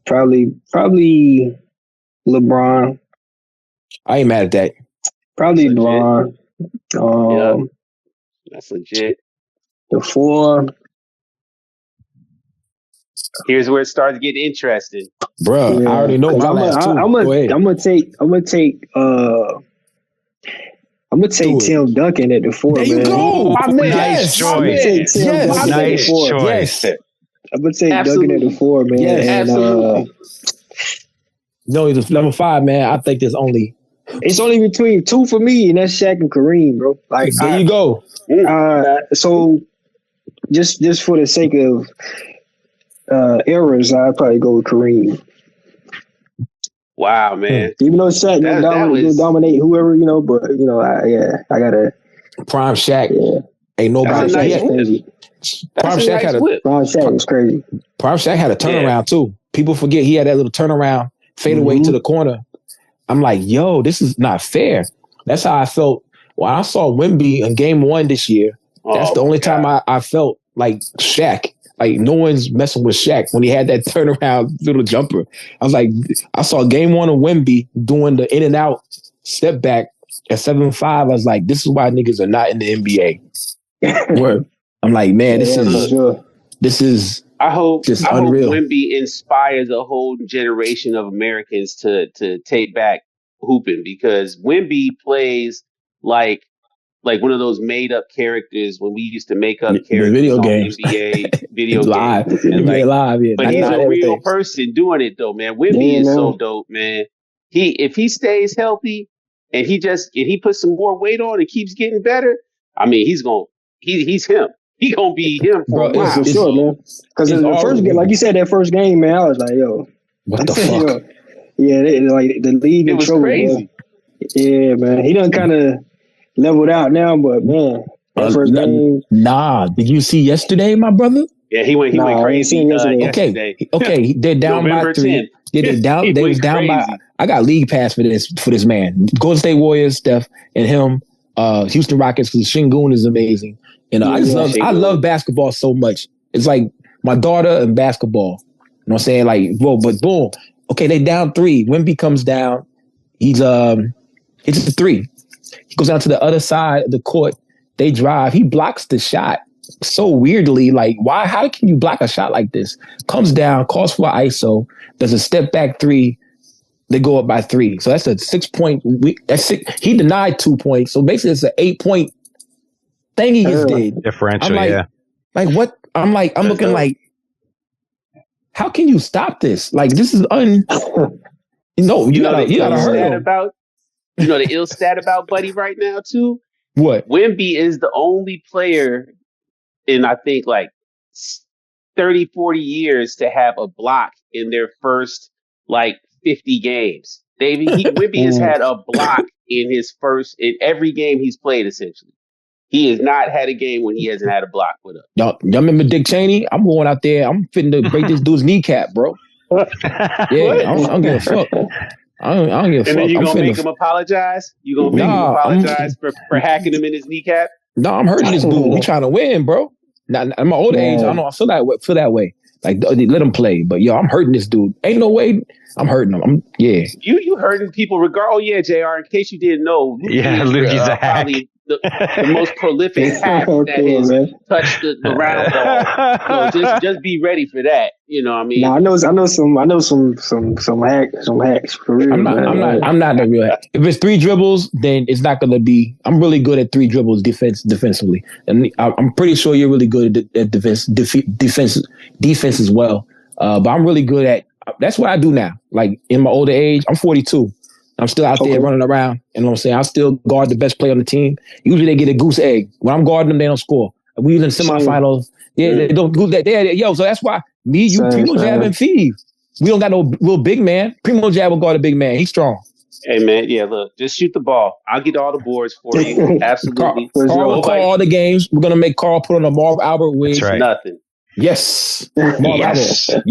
Probably LeBron. I ain't mad at that. Probably LeBron. That's legit. The 4. Here's where it starts getting interesting, bro. Yeah, I already know my last 2. I'm gonna take Tim Duncan at the 4. There you go. Nice choice. Nice choice. I'm gonna take Duncan at the 4, man. Yes, absolutely. No, he's number 5, man. I think there's only. It's only between 2 for me, and that's Shaq and Kareem, bro. Like there you go. So just for the sake of errors, I'd probably go with Kareem. Wow, man. Even though Shaq will dominate whoever, but I gotta prime Shaq. Yeah. Ain't nobody. Prime Shaq was crazy. Prime Shaq had a turnaround too. People forget he had that little turnaround, fade away to the corner. I'm like, yo, this is not fair. That's how I felt when I saw Wemby in Game 1 this year. That's the only time I felt like Shaq. Like no one's messing with Shaq when he had that turnaround little jumper. I was like, I saw Game 1 of Wemby doing the in and out step back at 7'5". I was like, this is why niggas are not in the NBA. Word. I'm like, man, this is. I hope unreal. Wemby inspires a whole generation of Americans to take back hooping, because Wemby plays like one of those made up characters when we used to make up characters video on games. NBA video live. games. And live, yeah. But he's a real person doing it though, man. Wemby is so dope, man. If he stays healthy and he puts some more weight on and keeps getting better, I mean, he's him. He gonna be him for a while. For sure, man. Because in the first game, like you said, that first game, man, I was like, yo, what the fuck? like the league in trouble. Crazy. Yeah, man. He done kind of leveled out now, but man, that first game. Nah, did you see yesterday, my brother? Yeah, he went crazy yesterday. Okay, they're down by 3. Yeah, they was down by. I got league pass for this man. Golden State Warriors, Steph, and him. Houston Rockets, because Shingun is amazing. And I love basketball so much. It's like my daughter and basketball. You know what I'm saying? Like, whoa, but boom. Okay, they down 3. Wemby comes down. He's hits a 3. He goes down to the other side of the court. They drive. He blocks the shot so weirdly. Like, why? How can you block a shot like this? Comes down, calls for ISO, does a step back 3. They go up by 3. So that's a 6-point. That's 6. He denied 2 points. So basically, it's an 8-point thing he just did. Differential, Like what? I'm looking like, how can you stop this? Like, this is you gotta hurt him. The ill stat about Buddy right now too. What? Wemby is the only player in, I think, like 30, 40 years to have a block in their first, like, 50 games. Wemby has had a block in every game he's played, essentially. He has not had a game when he hasn't had a block with him. Y'all remember Dick Cheney? I'm going out there. I'm fitting to break this dude's kneecap, bro. Yeah, I'm gonna fuck. I don't give a fuck. And then you gonna make him apologize? You gonna make him apologize for hacking him in his kneecap? No, I'm hurting this dude. We trying to win, bro. Now, at my old age, I don't know. I feel that way. Like, let him play. But yo, I'm hurting this dude. Ain't no way I'm hurting him. You hurting people regardless. Oh yeah, JR. In case you didn't know, Lukey's a hack. Probably the most prolific hack that has touched the round ball. So just be ready for that. You know what I mean? No, I know some hacks for real. I'm not a real hack. If it's 3 dribbles, then it's not gonna be. I'm really good at 3 dribbles defensively, and I'm pretty sure you're really good at defense as well. But I'm really good at. That's what I do now. Like in my older age, I'm 42. I'm still out there running around. You know what I'm saying? I still guard the best player on the team. Usually they get a goose egg. When I'm guarding them, they don't score. We was in semifinals. Yeah, they don't do that. So that's why me, you, PrimoJAB, and Feeve. We don't got no real big man. PrimoJAB will guard a big man. He's strong. Hey, man. Yeah, look, just shoot the ball. I'll get all the boards for you. Absolutely. Carl will call all the games. We're going to make Carl put on a Marv Albert wig. That's right. Nothing. Yes. Marv Albert.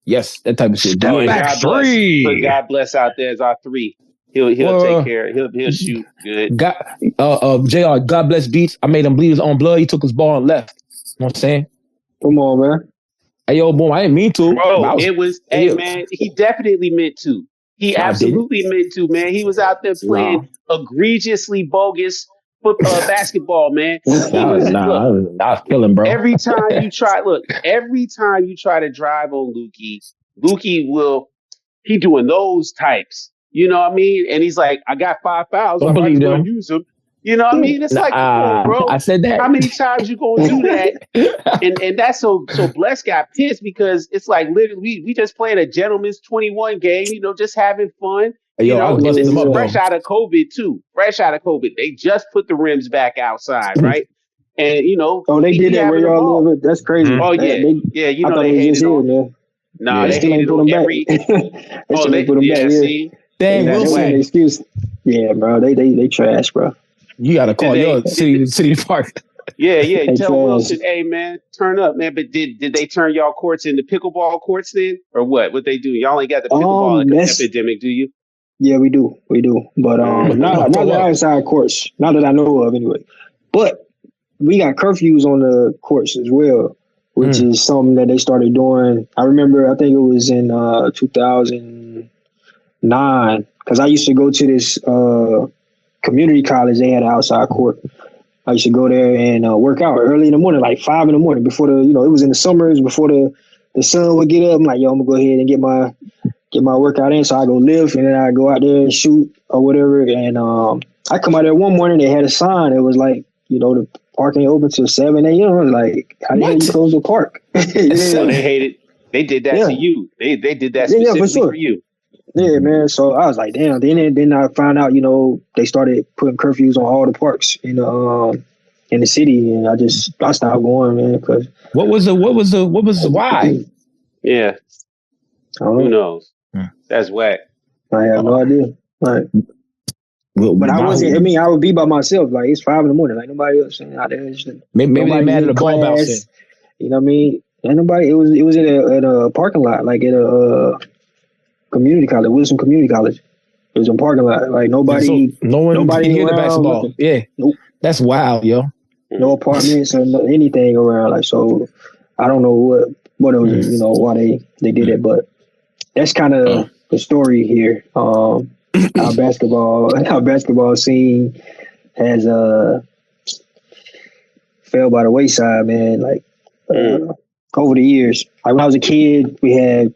Yes, that type of shit. Back 3. But God bless out there is our 3. He'll take care. He'll shoot good. JR, God bless Beats. I made him bleed his own blood. He took his ball and left. You know what I'm saying? Come on, man. Hey, yo, boom, I didn't mean to. Bro, man, he definitely meant to. He absolutely meant to, man. He was out there playing egregiously bogus basketball, man. I was killing, bro. Every time you try to drive on Lukey he doing those types. You know what I mean? And he's like, I got 5 fouls. Don't believe them. Use them. You know what I mean? It's like, bro. I said that. How many times you gonna do that? and that's so Bless got pissed because it's like literally we just played a gentleman's 21 game. You know, just having fun. Hey, yo, and this is fresh out of COVID too. Fresh out of COVID, they just put the rims back outside, right? And they did that where y'all live. That's crazy. Oh yeah, you know they hated on. Man. Nah, they hated on every. They put them back. See, dang Wilson. Excuse. Yeah, bro. They trash, bro. You gotta call your city park. Yeah. Tell Wilson, hey man, turn up, man. But did they turn y'all courts into pickleball courts then, or what? What they do? Y'all ain't got the pickleball epidemic, do you? Yeah, we do. But not the outside courts. Not that I know of, anyway. But we got curfews on the courts as well, which is something that they started doing. I remember, I think it was in 2009, because I used to go to this community college. They had an outside court. I used to go there and work out early in the morning, like 5 in the morning, before it was in the summers, before the sun would get up. I'm like, yo, I'm gonna go ahead and get my workout in. So I go lift and then I go out there and shoot or whatever. And I come out there one morning, they had a sign. It was like, the park ain't open till 7 a.m. Like, how the hell you close the park? So they hated. They did that to you. They did that specifically for you. Yeah, man. So I was like, damn. Then I found out, they started putting curfews on all the parks in the city, and I stopped going, man. Cause what was the why? Yeah. Who knows? That's whack. I have no idea. Like, but I wasn't. I mean, I would be by myself. Like it's 5 a.m. Like nobody else out there. Maybe they mad at the ball bouncing. You know what I mean? Ain't nobody. It was at a parking lot, like at a community college, Wilson Community College. It was a parking lot. Like nobody. Nobody near the basketball. Nothing. Yeah. Nope. That's wild, yo. No apartments or anything around. Like so, I don't know what it was. You know why they did it, but that's kind of the story here. Our basketball scene has fell by the wayside, man. Like over the years, like when I was a kid, we had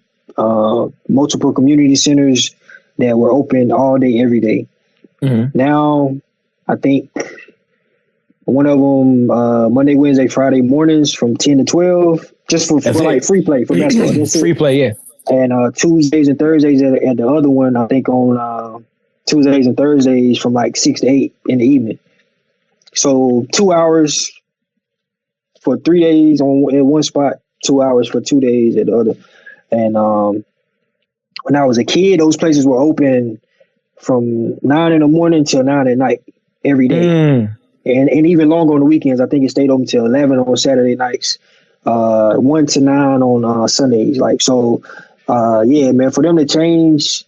multiple community centers that were open all day, every day. Now, I think one of them Monday, Wednesday, Friday mornings from 10 to 12, just for like free play for basketball. Free play, yeah. And Tuesdays and Thursdays at the other one, I think on Tuesdays and Thursdays from like 6 to 8 in the evening. So 2 hours for 3 days at one spot, 2 hours for 2 days at the other. And when I was a kid, those places were open from 9 in the morning till 9 at night every day. And even longer on the weekends. I think it stayed open till 11 on Saturday nights, 1 to 9 on Sundays. Like, so, yeah, man, for them to change,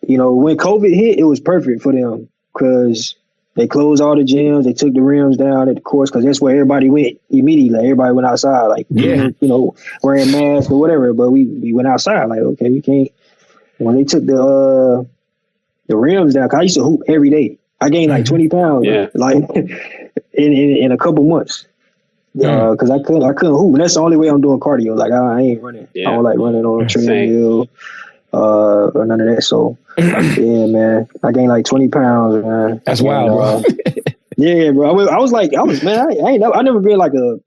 you know, when COVID hit, it was perfect for them because they closed all the gyms. They took the rims down at the course because that's where everybody went immediately. Like, everybody went outside, like, you know, wearing masks or whatever. But we went outside, like, okay, we can't. When they took the rims down, 'cause I used to hoop every day. I gained like 20 pounds, like in a couple months, because I couldn't hoop. And that's the only way I'm doing cardio. Like I ain't running. I don't like running on a treadmill or none of that. So yeah, man, I gained like 20 pounds, man. That's wild, bro. Yeah, bro. I was I never been like a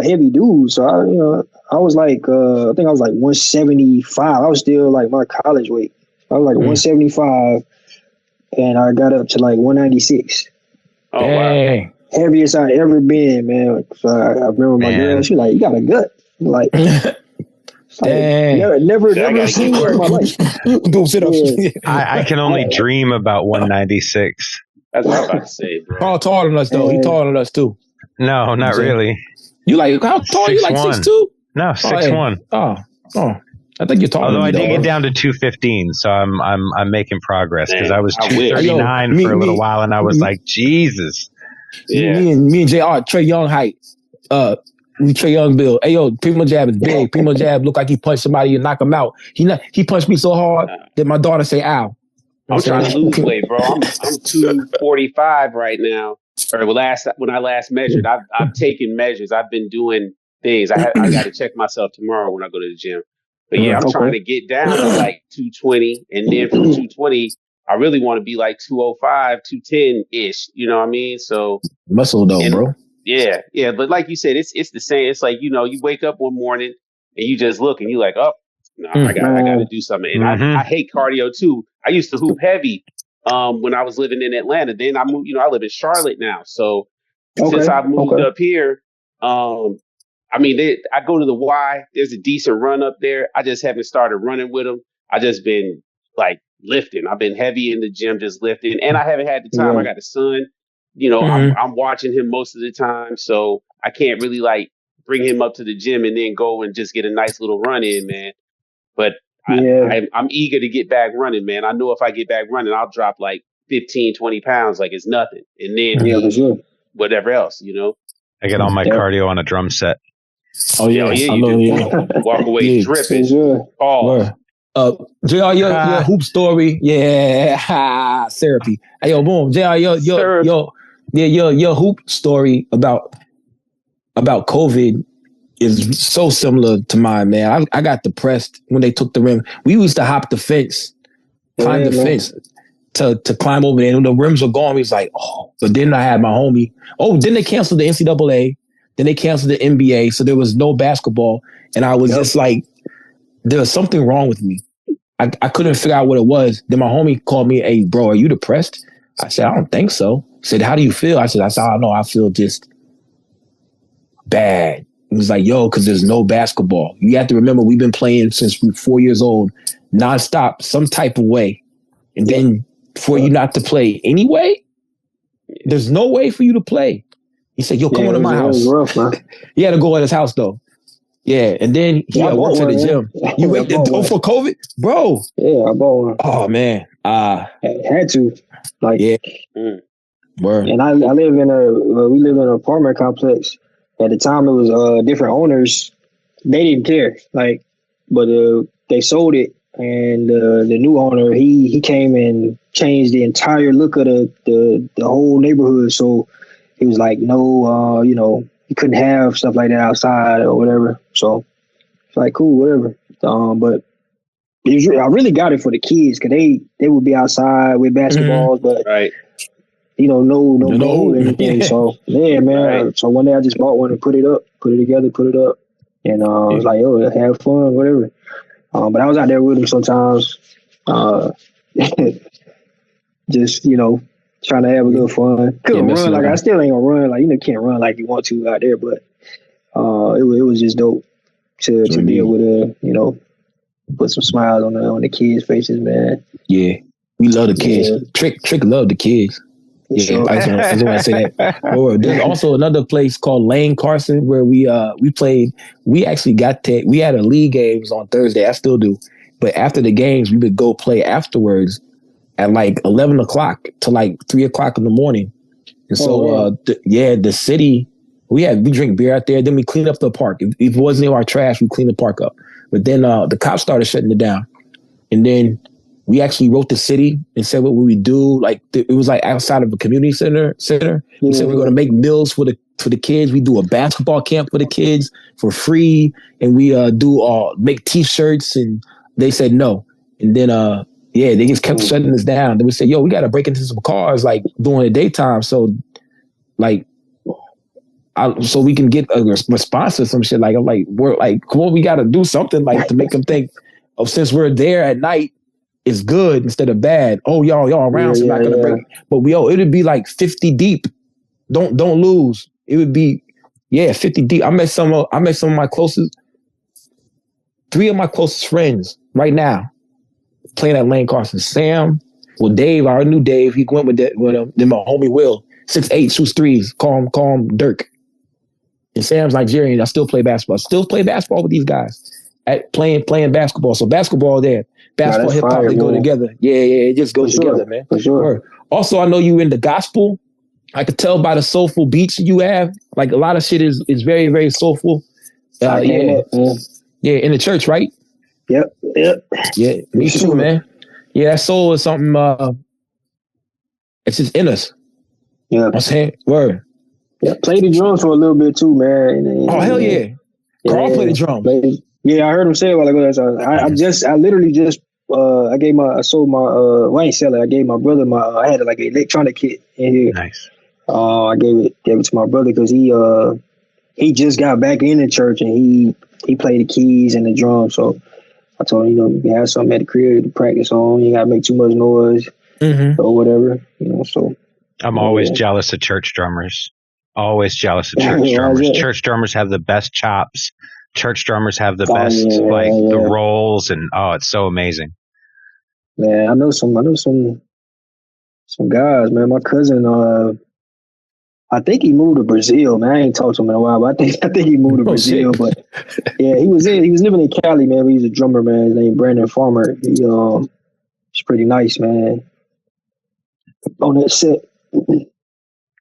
heavy dude. So I was like, I think I was like 175. I was still like my college weight. I was like 175. And I got up to like 196. Oh, wow. Heaviest I ever been, man. So I remember my girl, she like, you got a gut. Like, never seen it in my life. Don't sit up. I can only dream about 196. That's what I'm about to say, bro. Carl taller than us, though. He taller than us, too. No, not really. You like, how tall are you? Like 6'2"? No, 6'1". Oh. I think you're taller. Although than me, I did get down to 215, so I'm making progress because I was 239 for a little while, and I was like, Jesus. Yeah. Me and J.Arrr, Trey Young height. We Trey Young build. Hey yo, PrimoJAB is big. PrimoJAB look like he punched somebody and knock him out. He punched me so hard that my daughter say, "Ow." I'm trying to lose weight, bro. I'm 245 right now. Or when I last measured, I've taken measures. I've been doing things. I got to check myself tomorrow when I go to the gym. But yeah, I'm trying to get down to like 220, and then from 220, I really want to be like 205, 210-ish. You know what I mean? So muscle though, bro. Yeah. But like you said, it's the same. It's like, you know, you wake up one morning and you just look and you're like, oh, no, I got to do something. And I hate cardio too. I used to hoop heavy when I was living in Atlanta. Then I moved. You know, I live in Charlotte now. So since I've moved up here, I mean, I go to the Y. There's a decent run up there. I just haven't started running with them. I just been like lifting. I've been heavy in the gym, just lifting, and I haven't had the time. I got a son. You know, I'm watching him most of the time, so I can't really like bring him up to the gym and then go and just get a nice little run in, man. But I'm eager to get back running, man. I know if I get back running, I'll drop like 15, 20 pounds like it's nothing, and then whatever else, you know. I get all my cardio on a drum set. Oh yeah, you do. Walk away dripping. J.Arrr, your hoop story, therapy. Hey, yo, boom, J.Arrr, your hoop story about COVID is so similar to mine, man. I got depressed when they took the rim. We used to hop the fence, climb the fence to climb over there. And the rims were gone. We was like, oh, but then I had my homie. Oh, then they canceled the NCAA. Then they canceled the NBA, so there was no basketball. And I was just like, there was something wrong with me. I couldn't figure out what it was. Then my homie called me, hey, bro, are you depressed? I said, I don't think so. He said, how do you feel? I said, I don't know. I feel just bad. He was like, yo, because there's no basketball. You have to remember, we've been playing since we were 4 years old. nonstop, some type of way, and then for you not to play anyway, there's no way for you to play. He said, "Yo, come on to my house." Rough, man. He had to go at his house though. Yeah, and then he went to the gym. You wait for COVID, bro? Yeah, I bought one. Oh man, had to, like, yeah. Word. And I live in we live in an apartment complex. At the time, it was different owners. They didn't care, like, but they sold it, and the new owner he came and changed the entire look of the whole neighborhood. So he was like, no, you couldn't have stuff like that outside or whatever. So it's like, cool, whatever. But I really got it for the kids because they would be outside with basketballs, but no goal or anything. Yeah. So yeah, man. Right. So one day I just bought one and put it together, and I was like, oh, have fun, whatever. But I was out there with him sometimes, just trying to have a little fun. Couldn't run like I still ain't gonna run like can't run like you want to out there, but it was just dope to be able to put some smiles on the kids' faces, man. Yeah, we love the kids. Yeah. Trick love the kids. Yeah, sure. I just want to say that. There's also another place called Lane Carson where we played. We actually we had a league games on Thursday. I still do, but after the games, we would go play afterwards at like 11 o'clock to like 3 o'clock in the morning. And so, the city, we drink beer out there. Then we clean up the park. If it wasn't in our trash, we clean the park up. But then the cops started shutting it down, and then we actually wrote the city and said what we would do. Like it was like outside of a community center. We said we're going to make meals for the kids. We do a basketball camp for the kids for free, and we make T-shirts. And they said no. And then they just kept shutting us down. Then we said, yo, we got to break into some cars like during the daytime, so like so we can get a response to some shit. Like I'm like we're like, come on, we got to do something like to make them think of since we're there at night. It's good instead of bad. Oh, y'all around, so not gonna break. But it'd be like 50 deep. Don't lose. It would be 50 deep. I met some of my closest, 3 of my closest friends right now playing at Lane Carson. Sam, Dave, I knew Dave. He went with him. Then my homie Will, 6'8", shoots threes. Call him Dirk. And Sam's Nigerian. I still play basketball. Still play basketball with these guys at playing basketball. So basketball there. Basketball, hip hop, they go together. Yeah, it just goes together, man. For sure. Also, I know you in the gospel. I could tell by the soulful beats you have. Like a lot of shit is very, very soulful. In the church, right? Yep. Yeah, me too, man. Yeah, that soul is something. It's just in us. Yeah, I'm saying word. Yeah, play the drums for a little bit too, man. Hell yeah. Karl played the drum. Yeah, I heard him say it while ago. I literally just I gave my I ain't sell it. I gave my brother I had like an electronic kit in here. Nice. I gave it to my brother because he just got back in the church and he played the keys and the drums. So I told him, you can have something at the crib to practice on. You gotta make too much noise or whatever, So I'm always jealous of church drummers. Always jealous of church drummers. Church drummers have the best chops. Church drummers have the best the rolls, and it's so amazing. Man, I know some guys, man. My cousin, I think he moved to Brazil, man. I ain't talked to him in a while, but I think he moved to Brazil. But yeah, he was living in Cali, man. But he's a drummer, man. His name Brandon Farmer. He's pretty nice, man. On that set,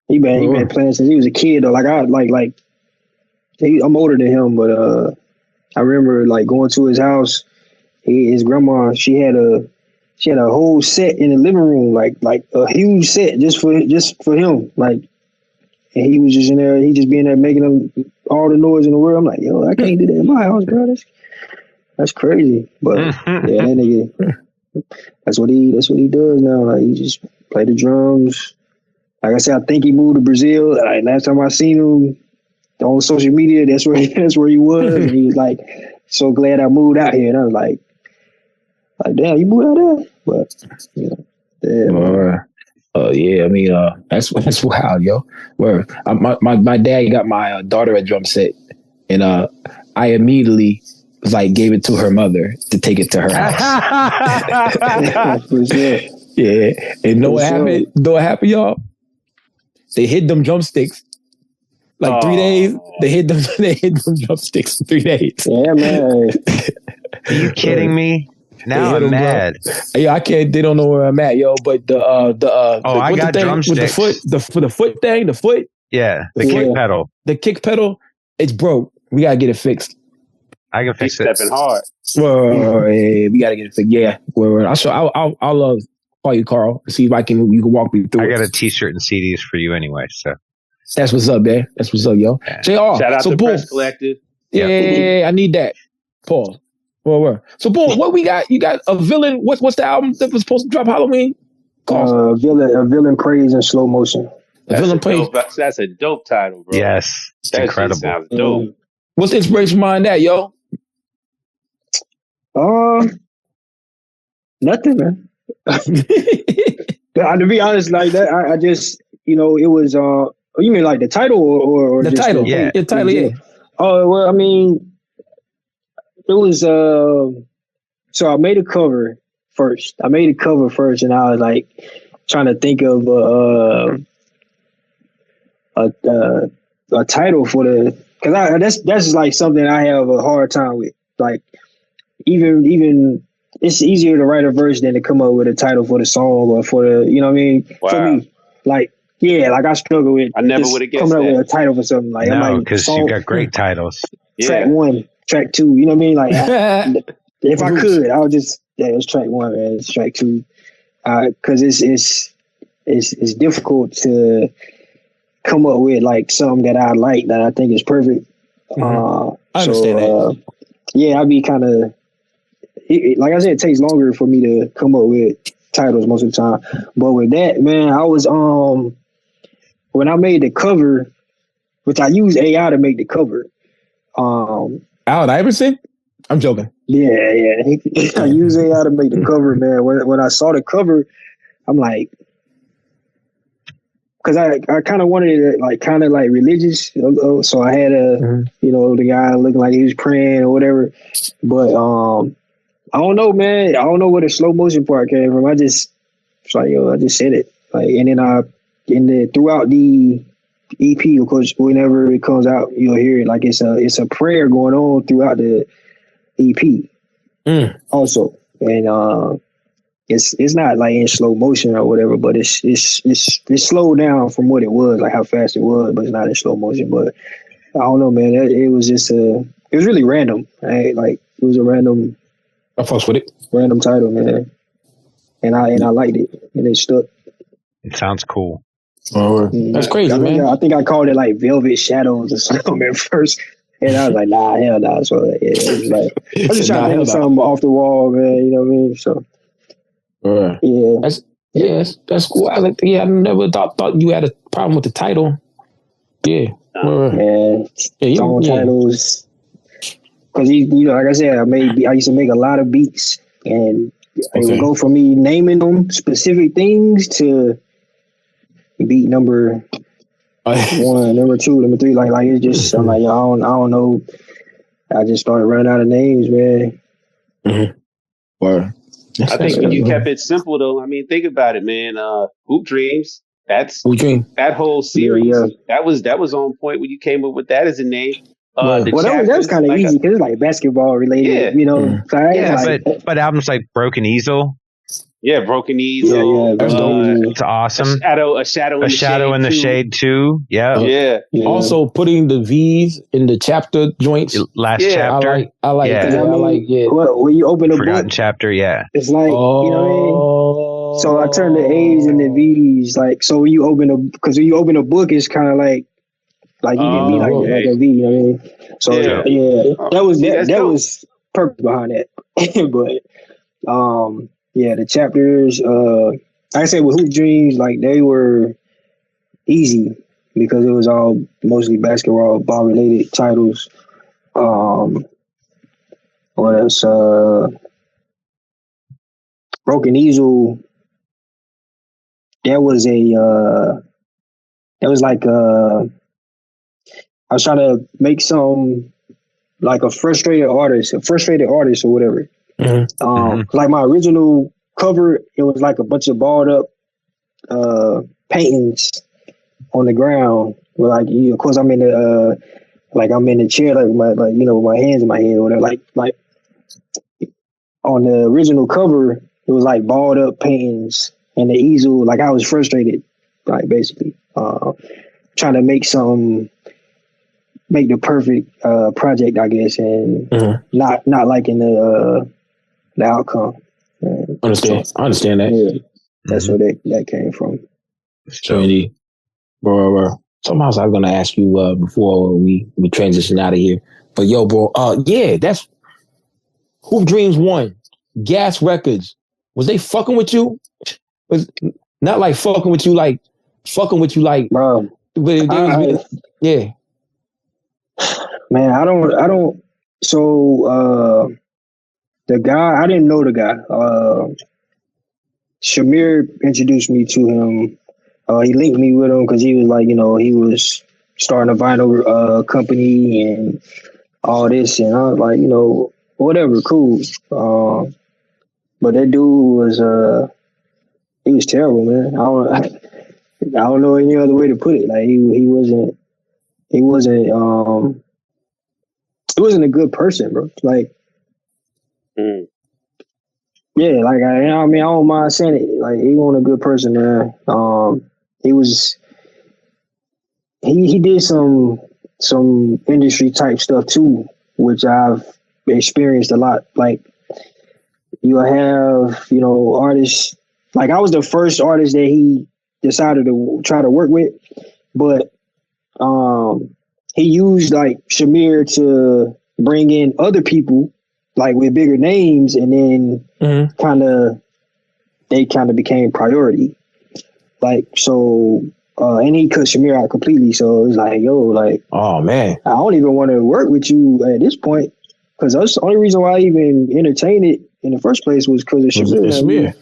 he been playing since he was a kid, though. Like I'm older than him, but I remember like going to his house. His grandma, she had a whole set in the living room, like a huge set just for him. Like, and he was just in there. He just being there making all the noise in the world. I'm like, yo, I can't do that in my house, bro. That's crazy. But that nigga, that's what he does now. Like, he just play the drums. Like I said, I think he moved to Brazil. Like, last time I seen him on social media, that's where he was. And he was like, so glad I moved out here. And I was like, damn, you moved out there? But yeah, I mean, that's wild, yo. Where my dad got my daughter a drum set, and I immediately like gave it to her mother to take it to her house. For sure. Yeah. And know what happened? Know what happened, y'all? They hid them drumsticks. Like 3 days, they hid them drumsticks for 3 days. Yeah, man. Are you kidding me? Now I'm mad. Yeah, I can't. They don't know where I'm at, yo. But I got drumsticks with the foot thing. Yeah, the kick pedal. The kick pedal, it's broke. We gotta get it fixed. I can fix it. Stepping hard. Well, we gotta get it fixed. Yeah. Well, I'll call you, Carl, see if you can walk me through. I got a T-shirt and CDs for you anyway. So that's what's up, man. That's what's up, yo. Yeah. J.Arrr. Shout out to Press Collective. Yeah, I need that. Pause. Well. So, boom, what we got? You got a villain. What's the album that was supposed to drop Halloween? A villain praise in slow motion. That's a dope title, bro. Yes, it's incredible. Sounds dope. What's the inspiration behind that, yo? Nothing, man. To be honest, like that, I just, it was. You mean like the title or the just title? Yeah, the title. Yeah. Oh well, I mean, it was. So I made a cover first. And I was like trying to think of a title for because that's like something I have a hard time with. Like even it's easier to write a verse than to come up with a title for the song or for the what I mean. Wow. For me, like I struggle with. I never would have guessed coming up that. with a title for something like no, because you got great titles. Track 1, track 2. You know what I mean? Like if I could, I would just it's track 1, man. It's track 2, because it's difficult to come up with like something that I like that I think is perfect. I understand that. Yeah, I'd be kind of like I said, it takes longer for me to come up with titles most of the time. But with that, man, I was when I made the cover, which I used AI to make the cover. Allen Iverson? I'm joking. Yeah. I used AI to make the cover, man. When I saw the cover, I'm like, because I kind of wanted it like kind of like religious, so I had the guy looking like he was praying or whatever. But I don't know, man. I don't know where the slow motion part came from. I just said it like, and then throughout the EP, of course, whenever it comes out, you'll hear it like it's a prayer going on throughout the EP. Also, and it's not like in slow motion or whatever, but it's slowed down from what it was, like how fast it was, but it's not in slow motion. But I don't know, man. It was just it was really random. Right? Like it was a random. I fucks with it. Random title, man. And I liked it, and it stuck. It sounds cool. Oh, that's crazy, man. I think I called it like Velvet Shadows or something at first. And I was like, nah, hell nah. So yeah, it was like, I was just trying to think of something off the wall, man. You know what I mean? So that's cool. I never thought you had a problem with the title. Yeah, titles. Because like I said, I used to make a lot of beats, and it would go from me naming them specific things to beat number 1, number 2, number 3. Like it's just I'm like, I don't know. I just started running out of names, man. Word. I think when you kept it simple, though, I mean, think about it, man. Hoop Dreams. That's Hoop Dream. That whole series. Yeah. That was on point when you came up with that as a name. That was kind of easy because it's like basketball related, you know. Yeah, but albums like Broken Easel. Yeah, Broken Easel. It's awesome. A shadow in the shade too. Yeah. Also putting the V's in the chapter joints. Last chapter. I like. When you open a Forgotten book, chapter. Yeah. It's like you know what I mean. So I turn the A's and the V's like so when you open a book, it's kind of like you can be like a V. You know what I mean? So that was purpose behind that, but the chapters, like I said, with Hoop Dreams, like they were easy because it was all mostly basketball, ball related titles. What else? Broken Easel. That was like I was trying to make some like a frustrated artist or whatever. Like my original cover, it was like a bunch of balled up paintings on the ground. Well, like of course I'm in the I'm in the chair, like my hands in my head or whatever. Like on the original cover, it was like balled up paintings and the easel. Like I was frustrated, like basically trying to make the perfect project, I guess, and not liking the outcome. I understand that. Yeah, that's where that came from. So, indeed. Bro. Something else I was gonna ask you before we transition out of here. But yo, bro, that's Hoop Dreams 1, Gas Records. Was they fucking with you? Was not like fucking with you, like fucking with you, like bro. But yeah. Man, I don't. So the guy, I didn't know the guy. Shamir introduced me to him. He linked me with him because he was like, he was starting a vinyl company and all this, and I was like, whatever, cool. But that dude was he was terrible, man. I don't know any other way to put it. Like he wasn't a good person, bro. Like, yeah, like I don't mind saying it. Like he wasn't a good person, man. He did some industry type stuff too, which I've experienced a lot. Like you have, artists. Like I was the first artist that he decided to try to work with, but he used like Shamir to bring in other people like with bigger names, and then they kind of became priority. Like, so, and he cut Shamir out completely. So it was like, yo, like, oh man, I don't even want to work with you at this point. Cause that's the only reason why I even entertained it in the first place was because of Shamir.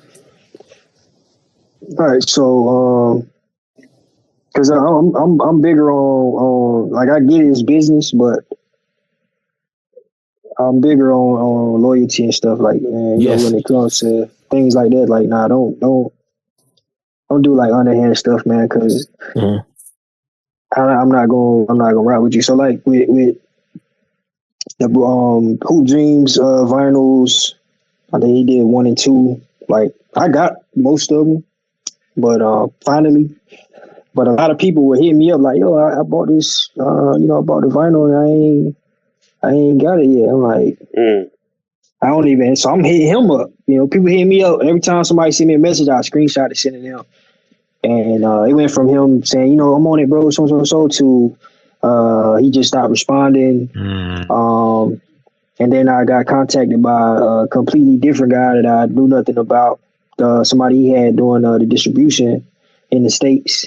All right. So, cause I'm bigger on like, I get his business, but I'm bigger on loyalty and stuff like, man, when it comes to things like that, like, nah, don't do like underhand stuff, man, because I'm not gonna ride with you. So like with the Hoop Dreams vinyls, I think he did 1 and 2. Like I got most of them, but finally, but a lot of people were hitting me up like, yo, I bought this, I bought the vinyl and I ain't got it yet. I'm like, I don't even. So I'm hitting him up. People hitting me up every time somebody send me a message. I screenshot it, send it them. And it went from him saying, I'm on it, bro, so to he just stopped responding. And then I got contacted by a completely different guy that I knew nothing about. Somebody he had doing the distribution in the States.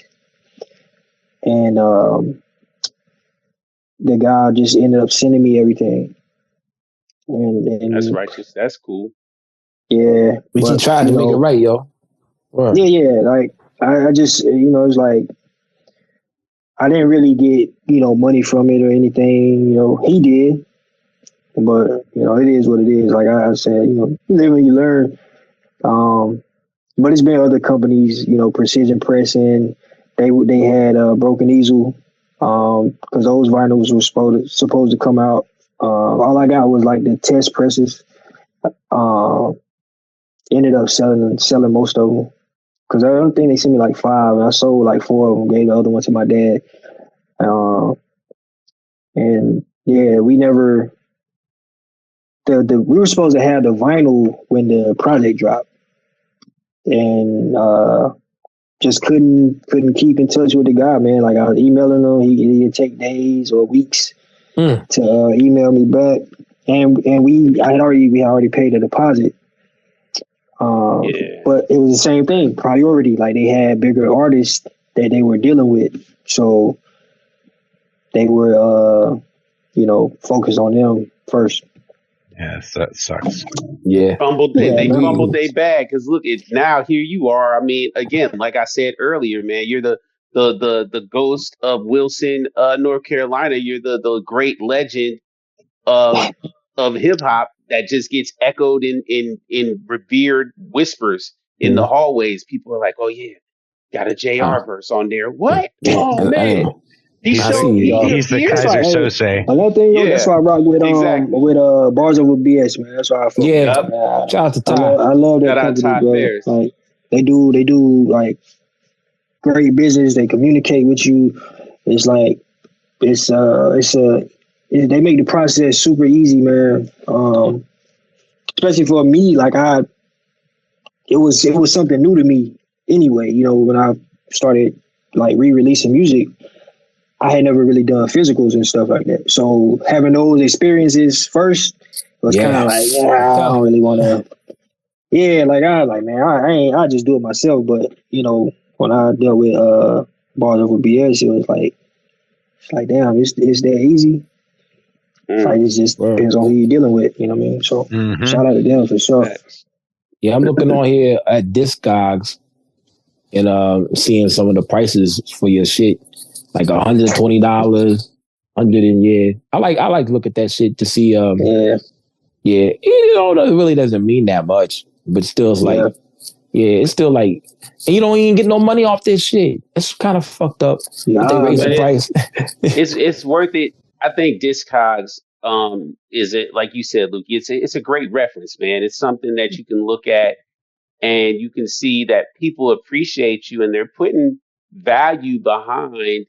And the guy just ended up sending me everything. And that's righteous. That's cool. Yeah. But you tried to make it right, yo. Right. Yeah. Like, I just, it's like, I didn't really get, money from it or anything. He did. But, it is what it is. Like I said, you live and you learn. But it's been other companies, Precision Pressing. They had Broken Easel, because those vinyls were supposed to come out. All I got was like the test presses. Ended up selling most of them. Because I don't think they sent me like 5, and I sold like 4 of them, gave the other one to my dad. And yeah, we never, we were supposed to have the vinyl when the project dropped. And just couldn't keep in touch with the guy, man. Like I was emailing him, he'd take days or weeks to email me back. And we had already paid a deposit. But it was the same thing, priority. Like they had bigger artists that they were dealing with, so they were, focused on them first. Yes, that sucks. Yeah, they fumbled their bag because look, now here you are. I mean, again, like I said earlier, man, you're the ghost of Wilson, North Carolina. You're the great legend of hip hop that just gets echoed in revered whispers in the hallways. People are like, "Oh yeah, got a J.Arrr verse on there." What? Oh man, he he's the Kaiser Sose. Another thing, that's why I rock with Bars Over BS, man. That's why I fuck with them. Shout out to Ty. I love that company, bro. Like they do like great business. They communicate with you. It's like they make the process super easy, man. Especially for me, like it was something new to me anyway. You know, when I started like re-releasing music, I had never really done physicals and stuff like that. So having those experiences first was kind of like, I don't really want to. Yeah, like man, I just do it myself. But you know, when I dealt with Bars Over BS, it was like damn, it's that easy. Like it just depends on who you're dealing with. You know what I mean? So shout out to them for sure. Yeah, I'm looking on here at Discogs and seeing some of the prices for your shit, like $120, $100, and I like to look at that shit to see. You know, it really doesn't mean that much, but still, it's like, it's still like, and you don't even get no money off this shit. It's kind of fucked up. Nah, they raise the price. It's worth it. I think Discogs is it, like you said, Luke. It's a great reference, man. It's something that you can look at and you can see that people appreciate you and they're putting value behind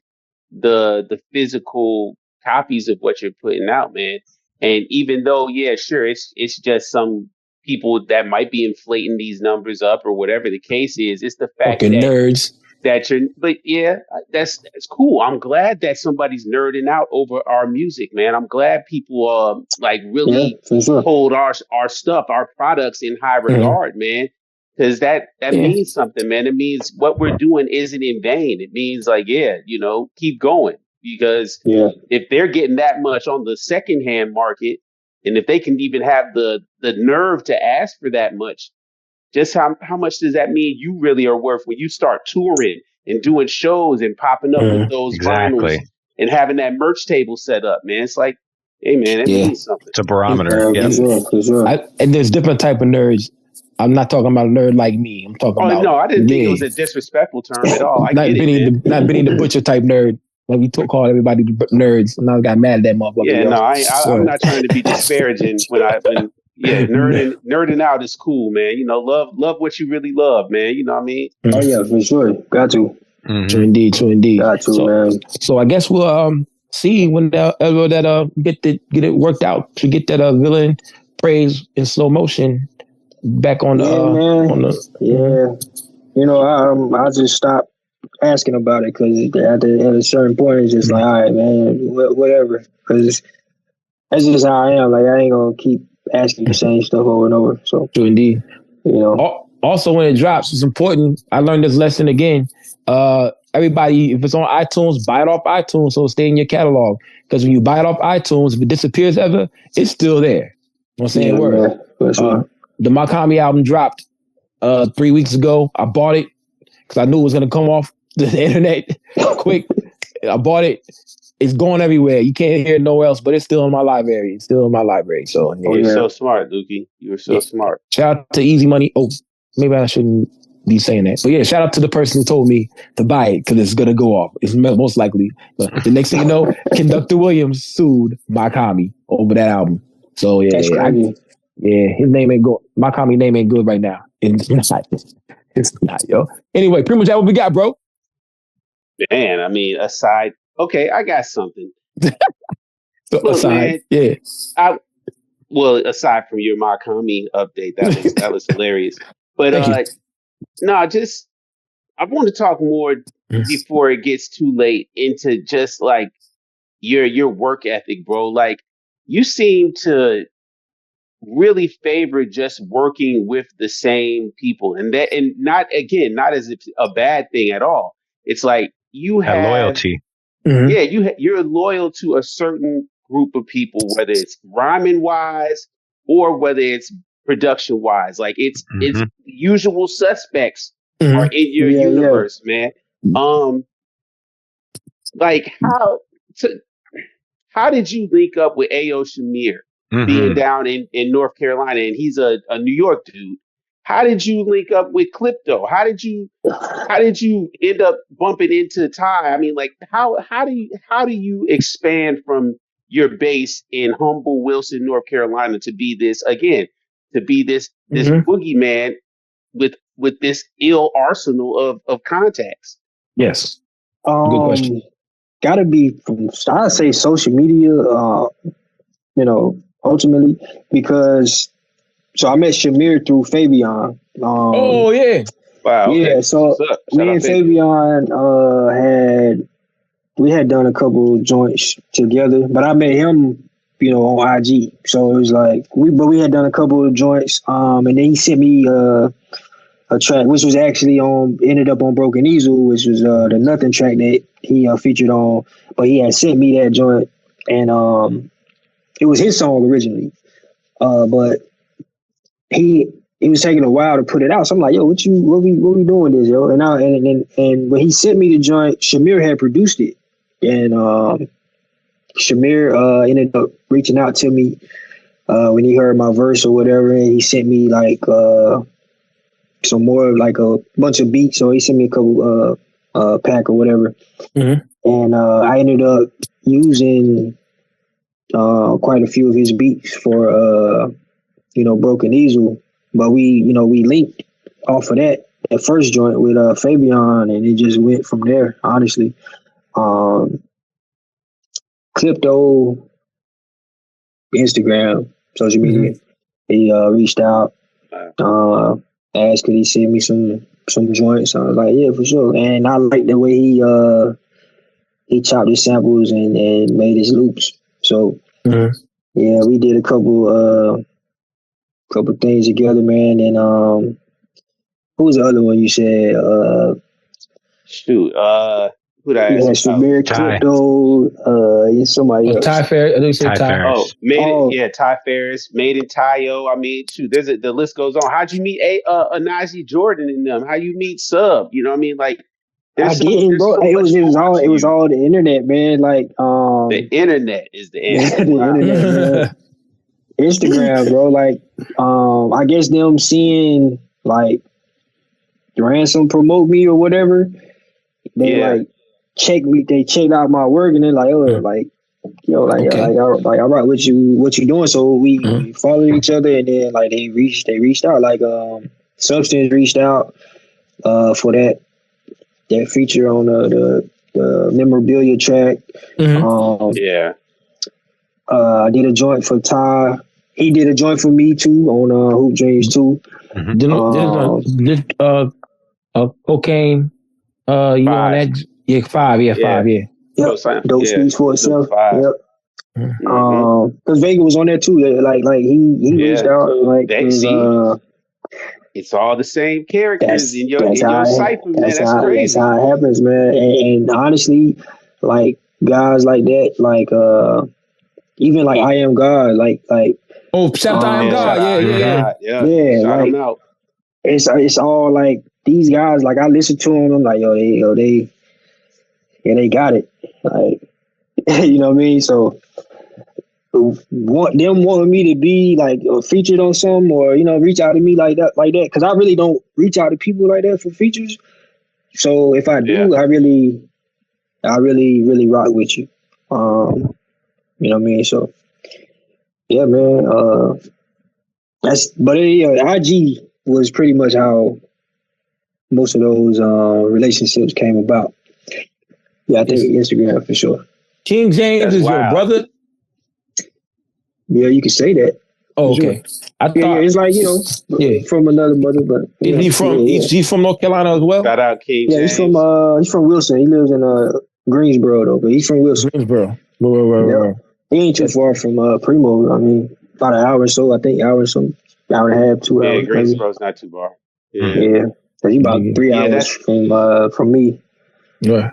the physical copies of what you're putting out, man. And even though, sure, it's just some people that might be inflating these numbers up or whatever the case is. It's the fact fucking nerds. That you're, but that's cool. I'm glad that somebody's nerding out over our music, man. I'm glad people like really hold our stuff, our products in high regard, man. Because that means something, man. It means what we're doing isn't in vain. It means like, you know, keep going. Because if they're getting that much on the secondhand market, and if they can even have the nerve to ask for that much, just how much does that mean you really are worth when you start touring and doing shows and popping up with those vinyls and having that merch table set up, man? It's like, hey, man, it means something. It's a barometer. For sure. And there's different type of nerds. I'm not talking about a nerd like me. I'm talking about. Oh no, I didn't think it was a disrespectful term at all. Not Benny the Butcher type nerd. Like we call everybody nerds, and I got mad at that motherfucker. Yeah, no, I'm not trying to be disparaging nerding out is cool, man. You know, love what you really love, man. You know what I mean? Oh yeah, for sure. Got to. True indeed. Got to, man. So I guess we'll see when get it worked out to get that villain praise in slow motion back on You know, I just stopped asking about it because at a certain point it's just like, all right, man, whatever. Because that's just how I am. Like I ain't gonna keep asking the same stuff over and over. So true indeed. You know. Also, when it drops, it's important. I learned this lesson again. Everybody, if it's on iTunes, buy it off iTunes so it'll stay in your catalog. Because when you buy it off iTunes, if it disappears ever, it's still there. I'm saying word. The Makami album dropped 3 weeks ago. I bought it because I knew it was going to come off the internet quick. I bought it. It's going everywhere. You can't hear it nowhere else, but it's still in my library. So you're so smart, Lukey. You were so smart. Shout out to Easy Money. Oh, maybe I shouldn't be saying that. But shout out to the person who told me to buy it because it's going to go off. It's most likely. But the next thing you know, Conductor Williams sued Makami over that album. So his name ain't good. Makami name ain't good right now. It's not, yo. Anyway, PrimoJAB, what we got, bro? Man, I mean, aside. Okay, I got something. Look, aside, man, aside from your Makami update, that was hilarious. But I want to talk more before it gets too late into just like your work ethic, bro. Like you seem to really favor just working with the same people, and not as if a bad thing at all. It's like you have loyalty. Mm-hmm. You're loyal to a certain group of people, whether it's rhyming wise or whether it's production wise. Like it's usual suspects are in your universe, man. Like how did you link up with A.O. Shamir being down in North Carolina, and he's a New York dude? How did you link up with Clipto? How did you end up bumping into Ty? I mean, like, how do you expand from your base in humble Wilson, North Carolina, to be this boogeyman with this ill arsenal of contacts? Yes. Good question. Gotta be from, I'd say, social media, ultimately, because so I met Shamir through Fabian. Oh yeah. Wow. Okay. Yeah, so me and Fabian had done a couple joints together, but I met him, on IG. So it was like we had done a couple of joints, and then he sent me a track, which was actually ended up on Broken Easel, which was the Nothing track that he featured on. But he had sent me that joint, and it was his song originally, but it was taking a while to put it out. So I'm like, yo, what we doing this, yo? And when he sent me the joint, Shamir had produced it, and Shamir ended up reaching out to me when he heard my verse or whatever, and he sent me like some more, like a bunch of beats. So he sent me a couple pack or whatever, and I ended up using quite a few of his beats for Broken Easel. But we linked off of that first joint with Fabian, and it just went from there, honestly. Clipto, Instagram, social media. He reached out, asked could he send me some joints. I was like, yeah, for sure. And I liked the way he chopped his samples and made his loops. So yeah, we did a couple things together, man. And who was the other one you said? Shoot, who did I ask? Shamir, Clipto, somebody else. Ty Ferris. I think you said Ty. Ty Ferris, Made in Tayo. I mean, shoot, the list goes on. How'd you meet Anazi Jordan and them? How you meet Sub? You know what I mean? Like, I didn't, bro. It was all the internet, man. Like, the internet is the answer. The internet, man. Instagram, bro. Like, I guess them seeing like Ransom promote me or whatever. They like checked me. They checked out my work, and they're like, oh, like, yo, like, okay. I rock with you. What you doing? So we followed each other, and then like they reached out. Like, Substance reached out for that feature on the memorabilia track. I did a joint for Ty. He did a joint for me too on Hoop Dreams too. Cocaine. You on that? Yeah, 5. Yeah, 5. Yeah. Yep. Dope speaks for itself. Yep. Because Vega was on there too. Like he reached out. Like it's all the same characters in your cipher, man. That's crazy. That's how it happens, man. And honestly, like guys like that, like even like I Am God, like shout out I Am God, yeah. Shout them out. It's all like these guys. Like I listen to them, I'm like, they got it. Like, you know what I mean? So wanting me to be like featured on some, or reach out to me like that, because I really don't reach out to people like that for features. So if I do, I really rock with you. You know what I mean? So yeah, man. IG was pretty much how most of those relationships came about. Yeah, I think Instagram for sure. King James is your brother? Yeah, you can say that. Oh, okay. Sure. I thought it's like, from another mother, but he's from North Carolina as well? Shout out King James. He's from Wilson. He lives in Greensboro though, but he's from Wilson. Greensboro. He ain't too far from Primo. I mean, about an hour or so, I think, hour and a half, 2 hours. Yeah, Greensboro's not too far. Yeah. So he's about 3 hours from me. Yeah.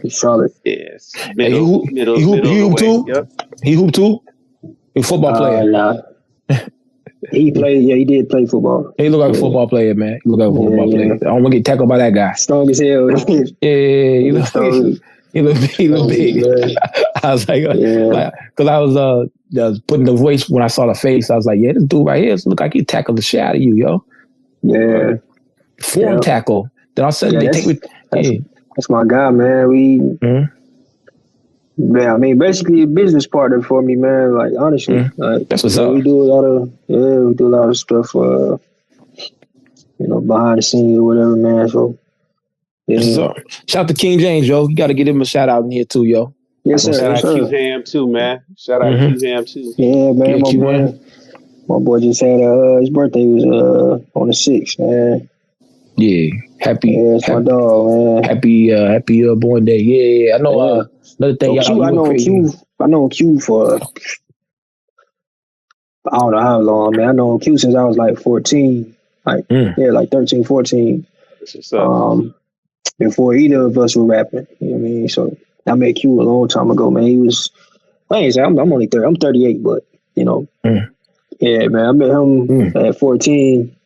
Charlotte. Yes. He hoop too? Yep. He hoop too? He football player? Nah. He played. Yeah, he did play football. He look like a football player, man. He look like a football player. I don't want to get tackled by that guy. Strong as hell. Yeah. He looked big. I was like, because I was putting the voice when I saw the face. I was like, yeah, this dude right here look like he tackled the shit out of you, yo. Yeah. Form tackle. Then all of a sudden they take me. That's my guy, man. Yeah, I mean, basically a business partner for me, man. Like, honestly, like, that's what's up. We do a lot of stuff, behind the scenes or whatever, man. So, yeah. Shout out to King James, yo. You got to give him a shout out in here too, yo. Yes, sir. Shout out Q Ham too, man. Shout out Q Ham too. Yeah, man. My boy just had his birthday was on the 6th, man. Yeah, that's my dog, man. Happy born day. Yeah. I know. Another thing, I know Q for I don't know how long, man. I know Q since I was like 14, like 13, 14. Before either of us were rapping, you know what I mean. So I met Q a long time ago, man. He was, I ain't say I'm only 30, I'm 38, but yeah, man. I met him at 14.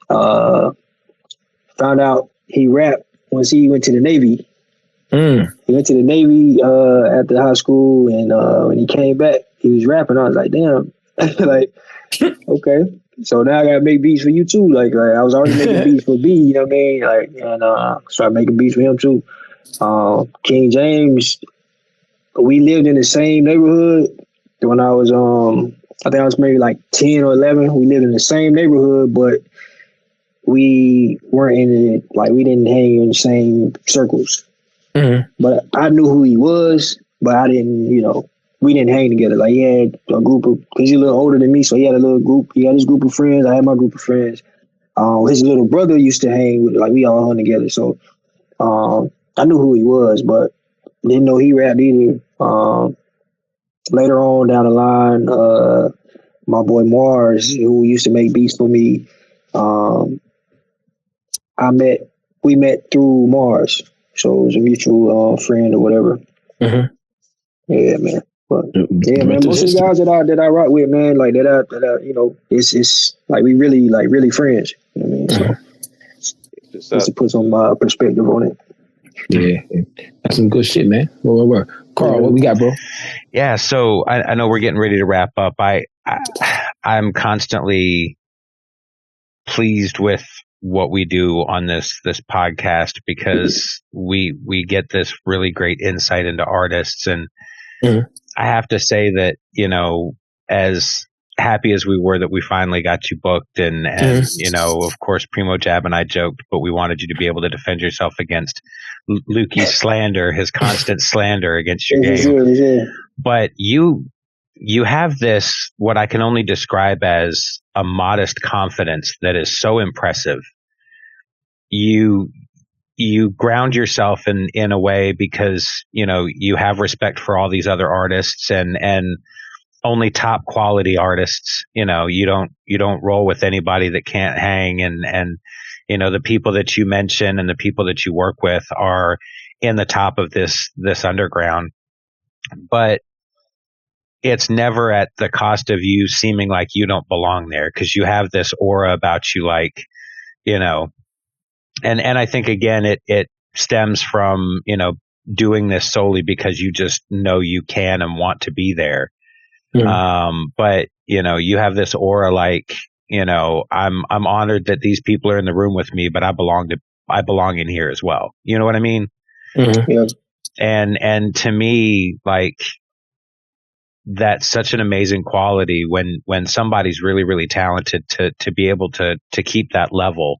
Found out he rapped once he went to the Navy. He went to the Navy after high school, and when he came back, he was rapping. I was like, damn, like, okay. So now I gotta make beats for you too. Like I was already making beats for B, you know what I mean? Like, and started making beats for him too. King James, we lived in the same neighborhood when I was I think I was maybe like 10 or 11. We lived in the same neighborhood, but we weren't in it, like we didn't hang in the same circles. But I knew who he was, but I didn't, we didn't hang together. Like he had a group of, because he's a little older than me, so he had a little group. He had his group of friends. I had my group of friends. His little brother used to hang with, like we all hung together. So I knew who he was, but didn't know he rapped either. Later on down the line, my boy Mars, who used to make beats for me, we met through Mars. So it was a mutual friend or whatever. Yeah, man. But yeah, man. Most of the guys that I rock with, man, like that I it's like we really friends. You know what I mean? So just to put some perspective on it. Yeah, that's some good shit, man. Word. Karl, what we got, bro? Yeah, so I know we're getting ready to wrap up. I'm constantly pleased with what we do on this podcast because we get this really great insight into artists, and I have to say that as happy as we were that we finally got you booked, and of course PrimoJAB and I joked, but we wanted you to be able to defend yourself against Lukey's slander, his constant slander against your game. But you have this, what I can only describe as a modest confidence that is so impressive. You ground yourself in a way because, you have respect for all these other artists and only top quality artists. You don't roll with anybody that can't hang, and the people that you mention and the people that you work with are in the top of this underground. But it's never at the cost of you seeming like you don't belong there, because you have this aura about you, like, and I think again, it stems from, doing this solely because you just know you can and want to be there. But you have this aura, like, I'm honored that these people are in the room with me, but I belong in here as well. You know what I mean? Yeah. And to me, like, that's such an amazing quality when somebody's really, really talented to be able to keep that level.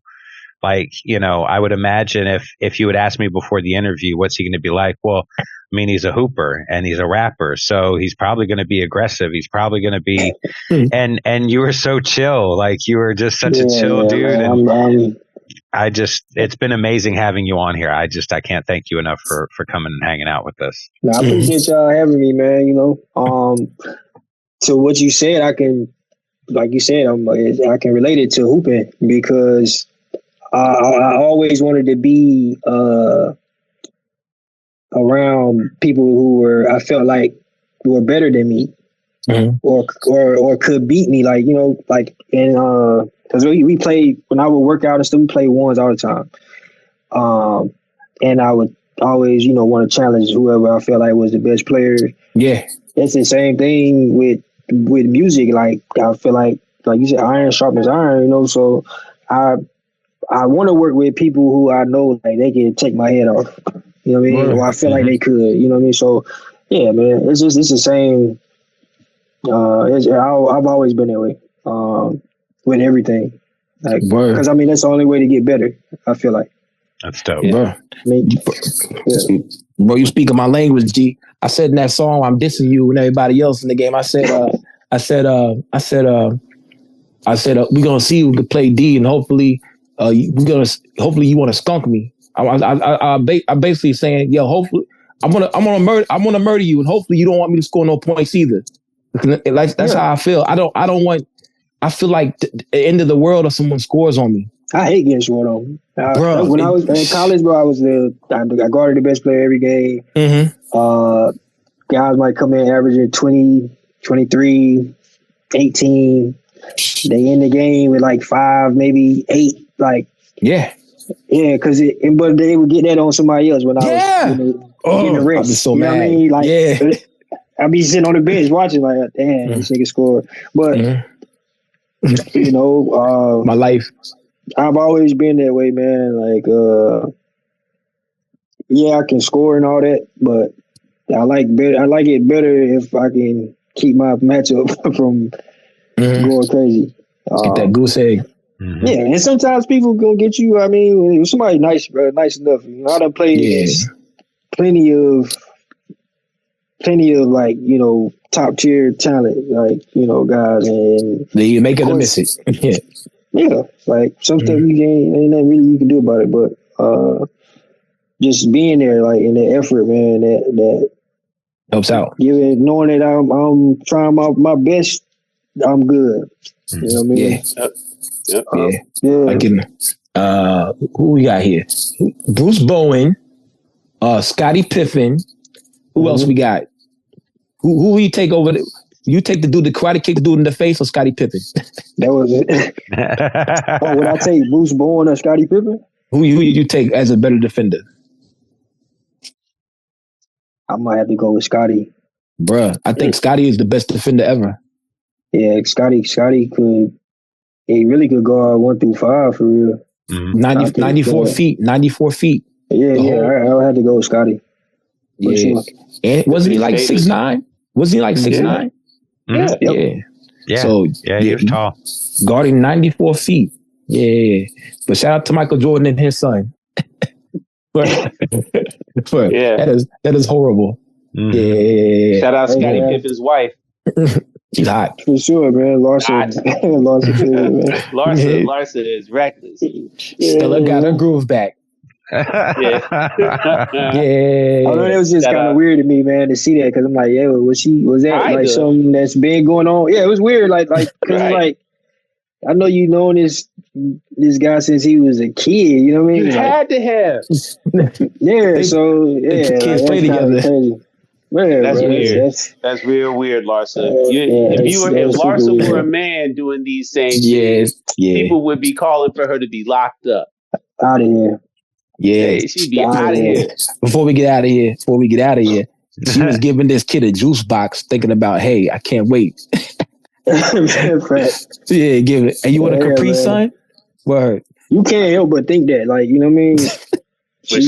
Like, I would imagine if you would ask me before the interview, what's he going to be like? Well, I mean, he's a hooper and he's a rapper, so he's probably going to be aggressive. He's probably going to be, and you were so chill. Like, you were just such a chill dude. And it's been amazing having you on here. I can't thank you enough for coming and hanging out with us. No, I appreciate y'all having me, man. To what you said, I can, like you said, I can relate it to hooping because I always wanted to be around people who I felt like were better than me, or could beat me. Like, and because we played, when I would work out and stuff, we played ones all the time. And I would always, want to challenge whoever I feel like was the best player. Yeah. It's the same thing with music. Like, I feel like you said, iron sharpens iron, so I want to work with people who I know like they can take my head off. You know what I mean? Or I feel like they could. You know what I mean? So yeah, man, it's the same. I've always been that way with everything. Like, because that's the only way to get better. I feel like. That's dope, bro. Bro, you speaking my language, G. I said in that song, I'm dissing you and everybody else in the game. I said, we're gonna see who can play D, and hopefully, hopefully you want to skunk me. I basically saying, yo, hopefully, I'm gonna murder you, and hopefully you don't want me to score no points either. Like that's how I feel. I don't want. I feel like the end of the world if someone scores on me. I hate getting scored on. Bro, when I was in college, bro, I guarded the best player every game. Mm-hmm. Guys might come in averaging 20, 23, 18. They end the game with like 5, maybe 8. Like, yeah, because but they would get that on somebody else when I was getting the rest. I'd be so mad. What I mean? Like, I'd be sitting on the bench watching, like, damn, this nigga scored. But my life. I've always been that way, man. Like, I can score and all that, but I like it better if I can keep my matchup from going crazy. Get that goose egg. Mm-hmm. Yeah, and sometimes people gonna get you. I mean, if somebody nice, bro, nice enough. I done played against plenty of like top tier talent, like guys, and you make it or miss it. Yeah, like some stuff ain't nothing really you can do about it, but just being there, like in the effort, man, that helps out. Knowing that I'm trying my best, I'm good. You know what I mean? Yeah. I can. Who we got here? Bruce Bowen, Scottie Pippen. Who else we got? Who you take over? You take the karate kick the dude in the face, or Scottie Pippen? That was it. Would I take Bruce Bowen or Scottie Pippen? Who you take as a better defender? I might have to go with Scottie. Bruh, I think Scottie is the best defender ever. Yeah, Scottie could. He really could guard 1 through 5 for real. 94 feet. 94 feet. Yeah, I would have to go with Scottie. Yeah. Sure. And wasn't he like 6'9"? Wasn't he like 6'9"? Yeah. So he was tall. Guarding 94 feet. Yeah. But shout out to Michael Jordan and his son. That is horrible. Yeah. Shout out Scottie Pippen's wife. She's hot. For sure, man. Larson is reckless. Stella got her groove back. Yeah. I know that was just kind of weird to me, man, to see that, because I'm like, was that like something that's been going on? Yeah, it was weird, like, cause like, I know you known this guy since he was a kid. You know what I mean? You had to have. Kids play together. Crazy. Man, that's weird. That's real weird, Larson. If Larson were a man doing these things, people would be calling for her to be locked up. Out of here. Yeah, she'd be out of here. Before we get out of here, she was giving this kid a juice box, thinking about, hey, I can't wait. Give it. And you want a Capri Sun? Word. You can't help but think that, like, you know what I mean? She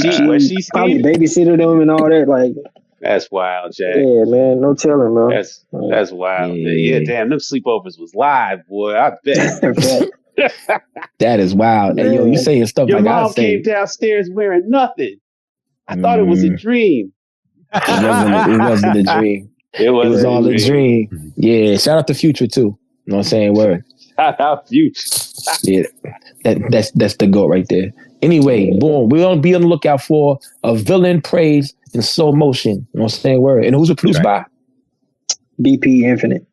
probably babysitted them and all that, like. That's wild, Jack. Yeah, man, no telling, man. That's wild. Yeah, damn, them sleepovers was live, boy. I bet. That is wild. And you saying stuff your like mom came downstairs wearing nothing. I thought it was a dream. It wasn't a dream. It was all a dream. Yeah, shout out to Future too. You know what I'm saying? Word. Shout out Future. Yeah, that's the GOAT right there. Anyway, boom. We're gonna be on the lookout for a villain praise in slow motion. You know what I'm saying? Word. And who's it produced by? BP Infinite.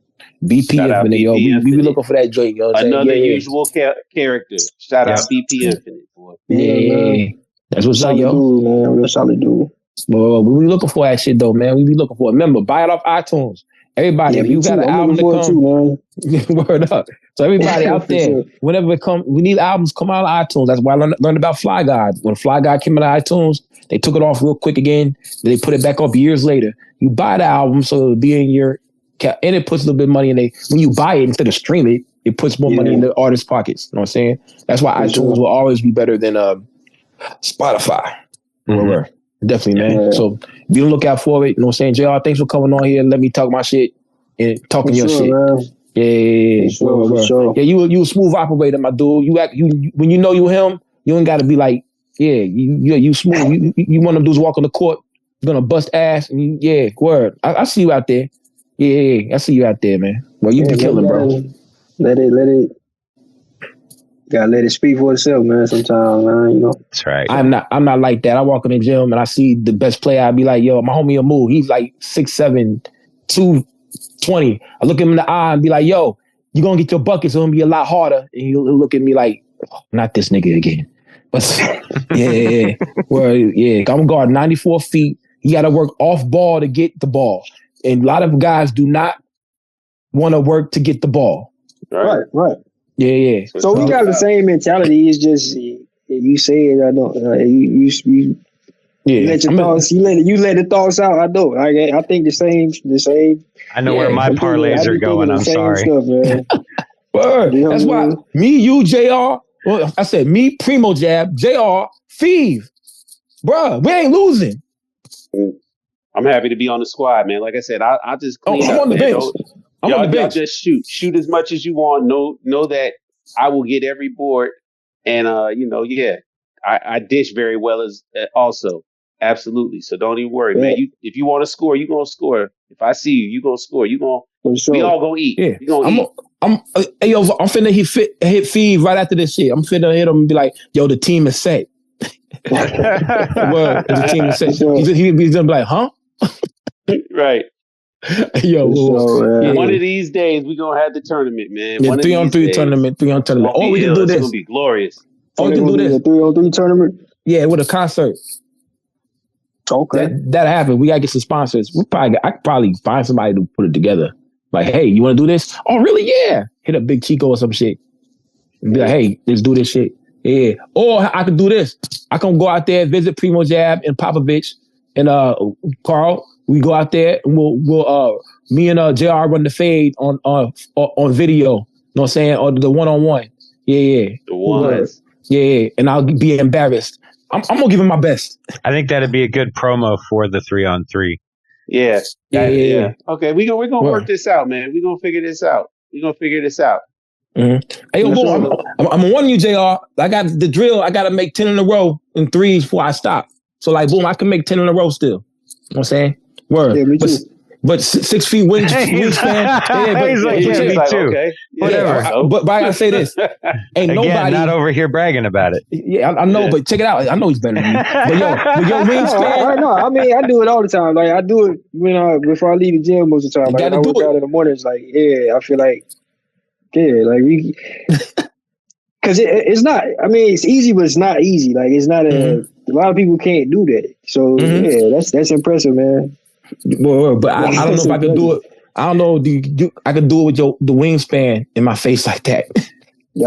BP Infinite, yo. We be looking for that joint, yo. Another usual character. Shout out BP Infinite, boy. Yeah. That's what's up, yo. Dude, man. Real solid dude. Well, we be looking for that shit, though, man. We be looking for it. Remember, buy it off iTunes. Everybody, if you got an album to come, word up. So everybody out there, whenever it comes, we need albums come out of iTunes. That's why I learned about Fly God. When Fly God came out of iTunes, they took it off real quick again. They put it back up years later. You buy the album so it'll be in your, and it puts a little bit of money in there. When you buy it instead of stream it, it puts more money in the artist's pockets. You know what I'm saying? That's why iTunes will always be better than Spotify. Mm-hmm. Definitely, man. Yeah. So be on the lookout for it. You know what I'm saying? J.Arrr, thanks for coming on here. Let me talk my shit and talking your shit. Man. Yeah. Sure. Yeah, you a smooth operator, my dude. When you know you him, you ain't gotta be like, you smooth. You one of them dudes walk on the court, you're gonna bust ass and word. I see you out there. Yeah, I see you out there, man. Well, you be killing, bro. Let it. Gotta let it speak for itself, man. Sometimes, man, you know. That's right. I'm not like that. I walk in the gym and I see the best player. I be like, yo, my homie Amu. He's like 6'7", 220. I look him in the eye and be like, yo, you gonna get your buckets. It's gonna be a lot harder. And he'll look at me like, oh, not this nigga again. But I'm guard 94 feet. You got to work off ball to get the ball, and a lot of guys do not want to work to get the ball. Right. Yeah. So we got the same mentality. It's just you say it, I don't. You let your thoughts. You let the thoughts out. I don't. I think the same. I know where my parlays are going. I'm sorry. Stuff, man. Word. That's why me, you, J.Arrr. Well, I said me, PrimoJAB, J.Arrr, Feeve. Bruh, we ain't losing. I'm happy to be on the squad, man. Like I said, I just clean up. I'm on the bench. Y'all just shoot as much as you want. Know that I will get every board, and I dish very well as also, absolutely. So don't even worry, man. If you want to score, you gonna score. If I see you, you gonna score. We all gonna eat. Yeah, you gonna eat. I'm finna hit Feeve right after this shit. I'm finna hit him and be like, yo, the team is set. The team is set. He's gonna be like, huh? Right. Yo, one of these days we gonna have the tournament, man. Yeah, 3-on-3 tournament. 3-on tournament. Oh, we can do this. It's gonna be glorious. Oh, we can do this. 3-on-3 tournament. Yeah, with a concert. Okay. That happened. We gotta get some sponsors. I could probably find somebody to put it together. Like, hey, you want to do this? Oh, really? Yeah. Hit up Big Chico or some shit. And be like, hey, let's do this shit. Yeah. Or I could do this. I can go out there, visit PrimoJAB and Popovich and Karl. We go out there and we'll me and J.Arrr run the fade on video. You know what I'm saying? Or the one-on-one. Yeah. The ones. Yeah. And I'll be embarrassed. I'm gonna give him my best. I think that'd be a good promo for the 3-on-3. Yeah. Okay, we're gonna work this out, man. We're gonna figure this out. Mm-hmm. Hey, I'm gonna warn you, J.Arrr. I got the drill. I gotta make 10 in a row in threes before I stop. So like, boom, I can make 10 in a row still. You know what I'm saying? Word. Yeah, me too. But 6 feet wingspan. He's like, too. Okay. Whatever. But I gotta say this. Ain't nobody not over here bragging about it. Yeah, I know, but check it out. I know he's better than me. But your wingspan. No, I mean, I do it all the time. Like I do it before I leave the gym most of the time. Like, I work out in the mornings. Like, I feel like, we. Because it's not. I mean, it's easy, but it's not easy. Like it's not a lot of people can't do that. So that's impressive, man. But I don't know if I could do it. I don't know. I could do it with the wingspan in my face like that.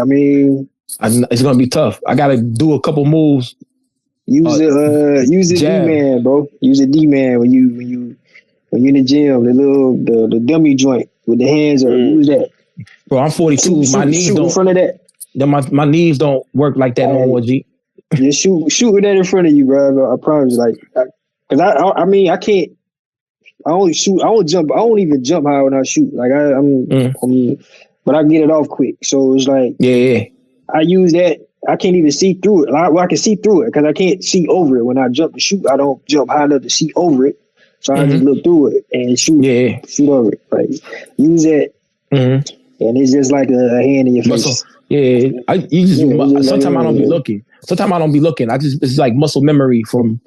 I mean, it's gonna be tough. I gotta do a couple moves. Use the D-man, bro. Use the D-man when you in the gym. The dummy joint with the hands. Use that. Bro, I'm 42. My knees don't. In front of that. My knees don't work like that no more, G. Just shoot with that in front of you, bro. I promise. Like, cause I mean, I can't. I only shoot. I don't jump. I don't even jump high when I shoot. Like but I get it off quick. So it's like, I use that. I can't even see through it. I can see through it because I can't see over it. When I jump to shoot, I don't jump high enough to see over it. So I just look through it and shoot over it. Like use that, and it's just like a hand in your face. Sometimes I don't be looking. It's like muscle memory from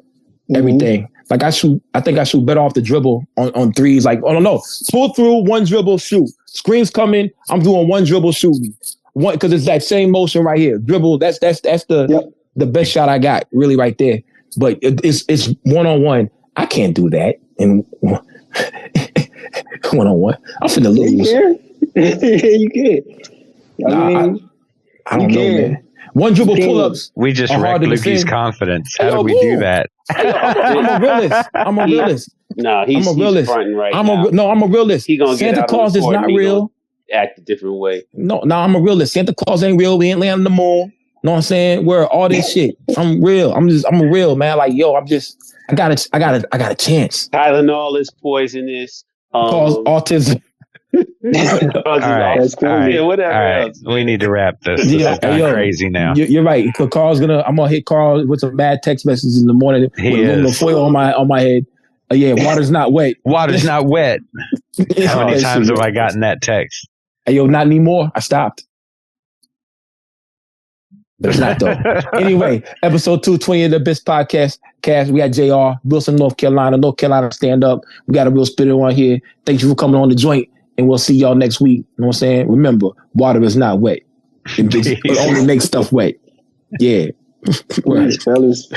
everything. Like I think I shoot better off the dribble on threes. Like, I don't know. Pull through, one dribble, shoot. Screen's coming, I'm doing one dribble, shooting. One, because it's that same motion right here. Dribble, that's the best shot I got, really right there. But it's one-on-one. I can't do that. And 1-on-1. I'm finna lose. You can. I don't know, man. One dribble pull-ups. We just wrecked Lukey's confidence. How do we do that? I'm a realist. No, he's fronting right now. I'm a realist. He gonna Santa Claus is not real. Act a different way. No, I'm a realist. Santa Claus ain't real. We ain't landing on the moon. Know what I'm saying? Where all this shit. I'm real. I'm a real man. Like, yo, I got a chance. Tylenol is poisonous. Cause autism. All right. Yeah, whatever else. We need to wrap this. This is going crazy now. You're right. I'm gonna hit Karl with some bad text messages in the morning with aluminum foil on my head. Water's not wet. Water's not wet. How many times have I gotten that text? Hey, yo, not anymore. I stopped. But it's not though. Anyway, episode 220 of the Best Podcast. We got J.Arrr, Wilson, North Carolina stand up. We got a real spitter on here. Thank you for coming on the joint, and we'll see y'all next week. You know what I'm saying? Remember, water is not wet. It only makes stuff wet. Yeah. Fellas.